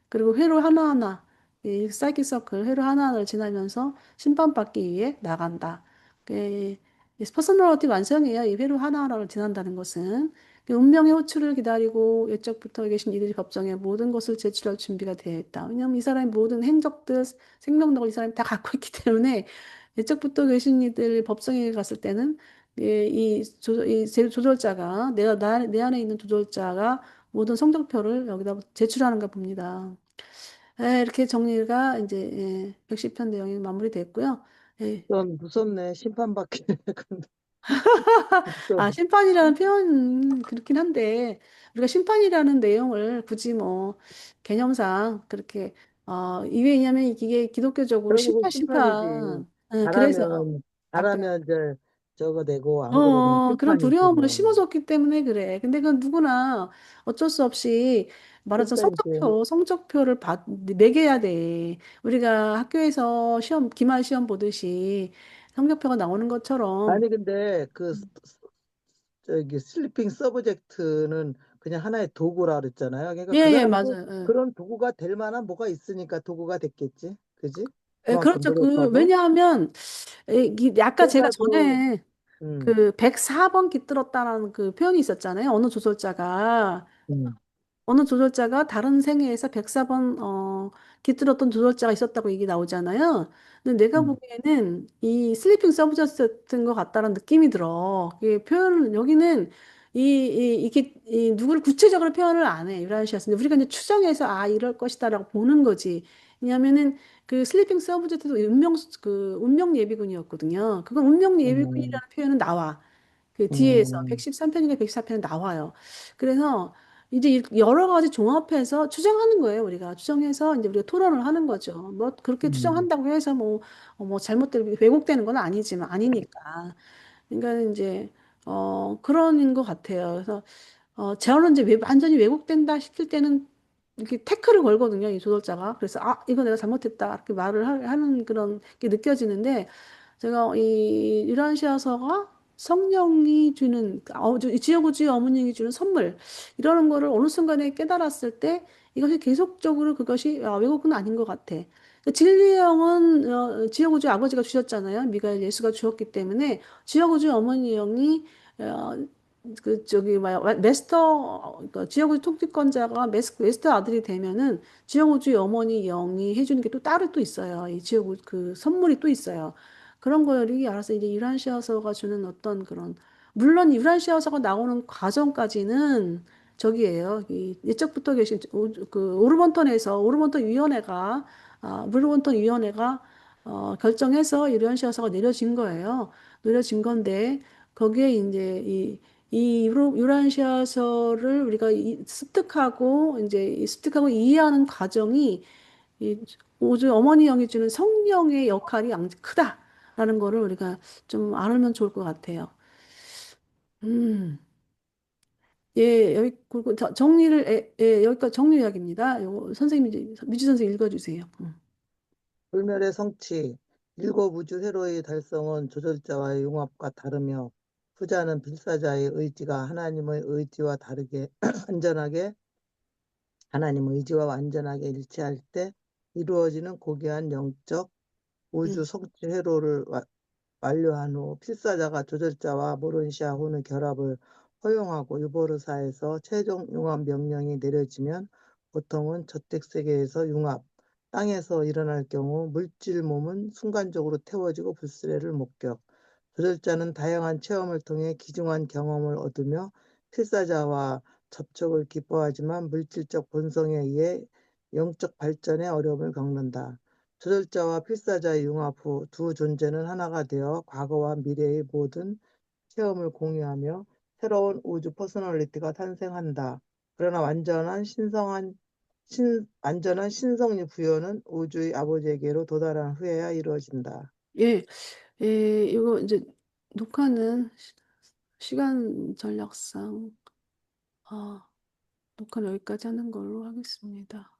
그리고 회로 하나하나, 이 사이클 서클 회로 하나하나를 지나면서 심판받기 위해 나간다. 그 퍼스널리티 완성이에요. 이 회로 하나하나를 지난다는 것은. 운명의 호출을 기다리고 예적부터 계신 이들이 법정에 모든 것을 제출할 준비가 되어 있다. 왜냐하면 이 사람의 모든 행적들, 생명력을 이 사람이 다 갖고 있기 때문에 예적부터 계신 이들 법정에 갔을 때는 이 조절자가 내 안에 있는 조절자가 모든 성적표를 여기다 제출하는가 봅니다. 이렇게 정리가 이제 110편 내용이 마무리됐고요. 예. 좀 무섭네. 심판받기. 아, 심판이라는 표현 그렇긴 한데 우리가 심판이라는 내용을 굳이 뭐 개념상 그렇게 왜냐면 이게 기독교적으로 결국은 심판. 심판이지. 그래서 잘하면, 아까 잘하면 이제 저거 되고, 안 그러면 그런 심판이지, 두려움을 뭐. 심어줬기 때문에 그래. 근데 그건 누구나 어쩔 수 없이 말하자면 그러니까 이제, 성적표를 매겨야 돼. 우리가 학교에서 기말 시험 보듯이 성적표가 나오는 것처럼. 아니, 근데 저기 슬리핑 서브젝트는 그냥 하나의 도구라 그랬잖아요. 그러니까 예, 그 예, 사람도 맞아요. 예. 그런 도구가 될 만한 뭐가 있으니까 도구가 됐겠지. 그지? 예, 그만큼 그렇죠. 노력하고. 왜냐하면, 아까 제가 회사도, 전에 음, 그 104번 깃들었다라는 그 표현이 있었잖아요. 음, 어느 조절자가 다른 생애에서 104번 깃들었던 조절자가 있었다고 얘기 나오잖아요. 근데 내가 음, 보기에는 이 슬리핑 서브저스트인 것 같다는 느낌이 들어. 이게 표현을 여기는 누구를 구체적으로 표현을 안 해. 유라시아스인데 우리가 이제 추정해서 이럴 것이다라고 보는 거지. 왜냐하면은 그 슬리핑 서브저스트도 운명 예비군이었거든요. 그건 운명 음, 예비군이라는 표현은 나와. 그 뒤에서 음, 113편인가 114편에 나와요. 그래서 이제 여러 가지 종합해서 추정하는 거예요, 우리가. 추정해서 이제 우리가 토론을 하는 거죠. 뭐 그렇게 음. 추정한다고 해서 뭐 잘못되고 왜곡되는 건 아니지만 아니니까. 그러니까 이제 그런 것 같아요. 그래서 저는 이제 완전히 왜곡된다 싶을 때는 이렇게 태클을 걸거든요, 이 조절자가. 그래서 이거 내가 잘못했다 이렇게 하는 그런 게 느껴지는데 제가 이런 시어서가 성령이 주는 지어구주의 어머님이 주는 선물 이러는 거를 어느 순간에 깨달았을 때 이것이 계속적으로 그것이 왜곡은 아닌 것 같아. 그 진리의 영은 지어구주의 아버지가 주셨잖아요. 미가엘 예수가 주었기 때문에 지어구주의 어머니 영이 어, 그 저기 뭐야 지어구주 통치권자가 메스터 아들이 되면은 지어구주의 어머니 영이 해주는 게 또 따로 또 있어요. 이 지어구 그 선물이 또 있어요. 그런 거를 알아서 이제 유란시아서가 주는 어떤 그런 물론 유란시아서가 나오는 과정까지는 저기예요. 이 예적부터 계신 그 오르몬턴 위원회가 오르몬턴 위원회가 결정해서 유란시아서가 내려진 거예요. 내려진 건데 거기에 이제 유란시아서를 우리가 습득하고 이해하는 과정이 이 우주 어머니 영이 주는 성령의 역할이 크다라는 거를 우리가 좀 알면 좋을 것 같아요. 음, 여기 그리고 여기까지 정리 이야기입니다. 선생님 이제 미주 선생님 읽어주세요. 불멸의 성취, 일곱 우주 회로의 달성은 조절자와의 융합과 다르며 후자는 필사자의 의지가 완전하게 하나님의 의지와 완전하게 일치할 때 이루어지는 고귀한 영적 음, 우주 성취 회로를 완료한 후 필사자가 조절자와 모론시아 혼의 결합을 허용하고 유보르사에서 최종 융합 명령이 내려지면 보통은 저택세계에서 융합, 땅에서 일어날 경우 물질 몸은 순간적으로 태워지고 불스레를 목격, 조절자는 다양한 체험을 통해 귀중한 경험을 얻으며 필사자와 접촉을 기뻐하지만 물질적 본성에 의해 영적 발전의 어려움을 겪는다. 조절자와 필사자의 융합 후 두 존재는 하나가 되어 과거와 미래의 모든 체험을 공유하며 새로운 우주 퍼스널리티가 탄생한다. 그러나 완전한 신성리 부여는 우주의 아버지에게로 도달한 후에야 이루어진다. 예, 이거 이제 녹화는 시간 전략상, 녹화는 여기까지 하는 걸로 하겠습니다.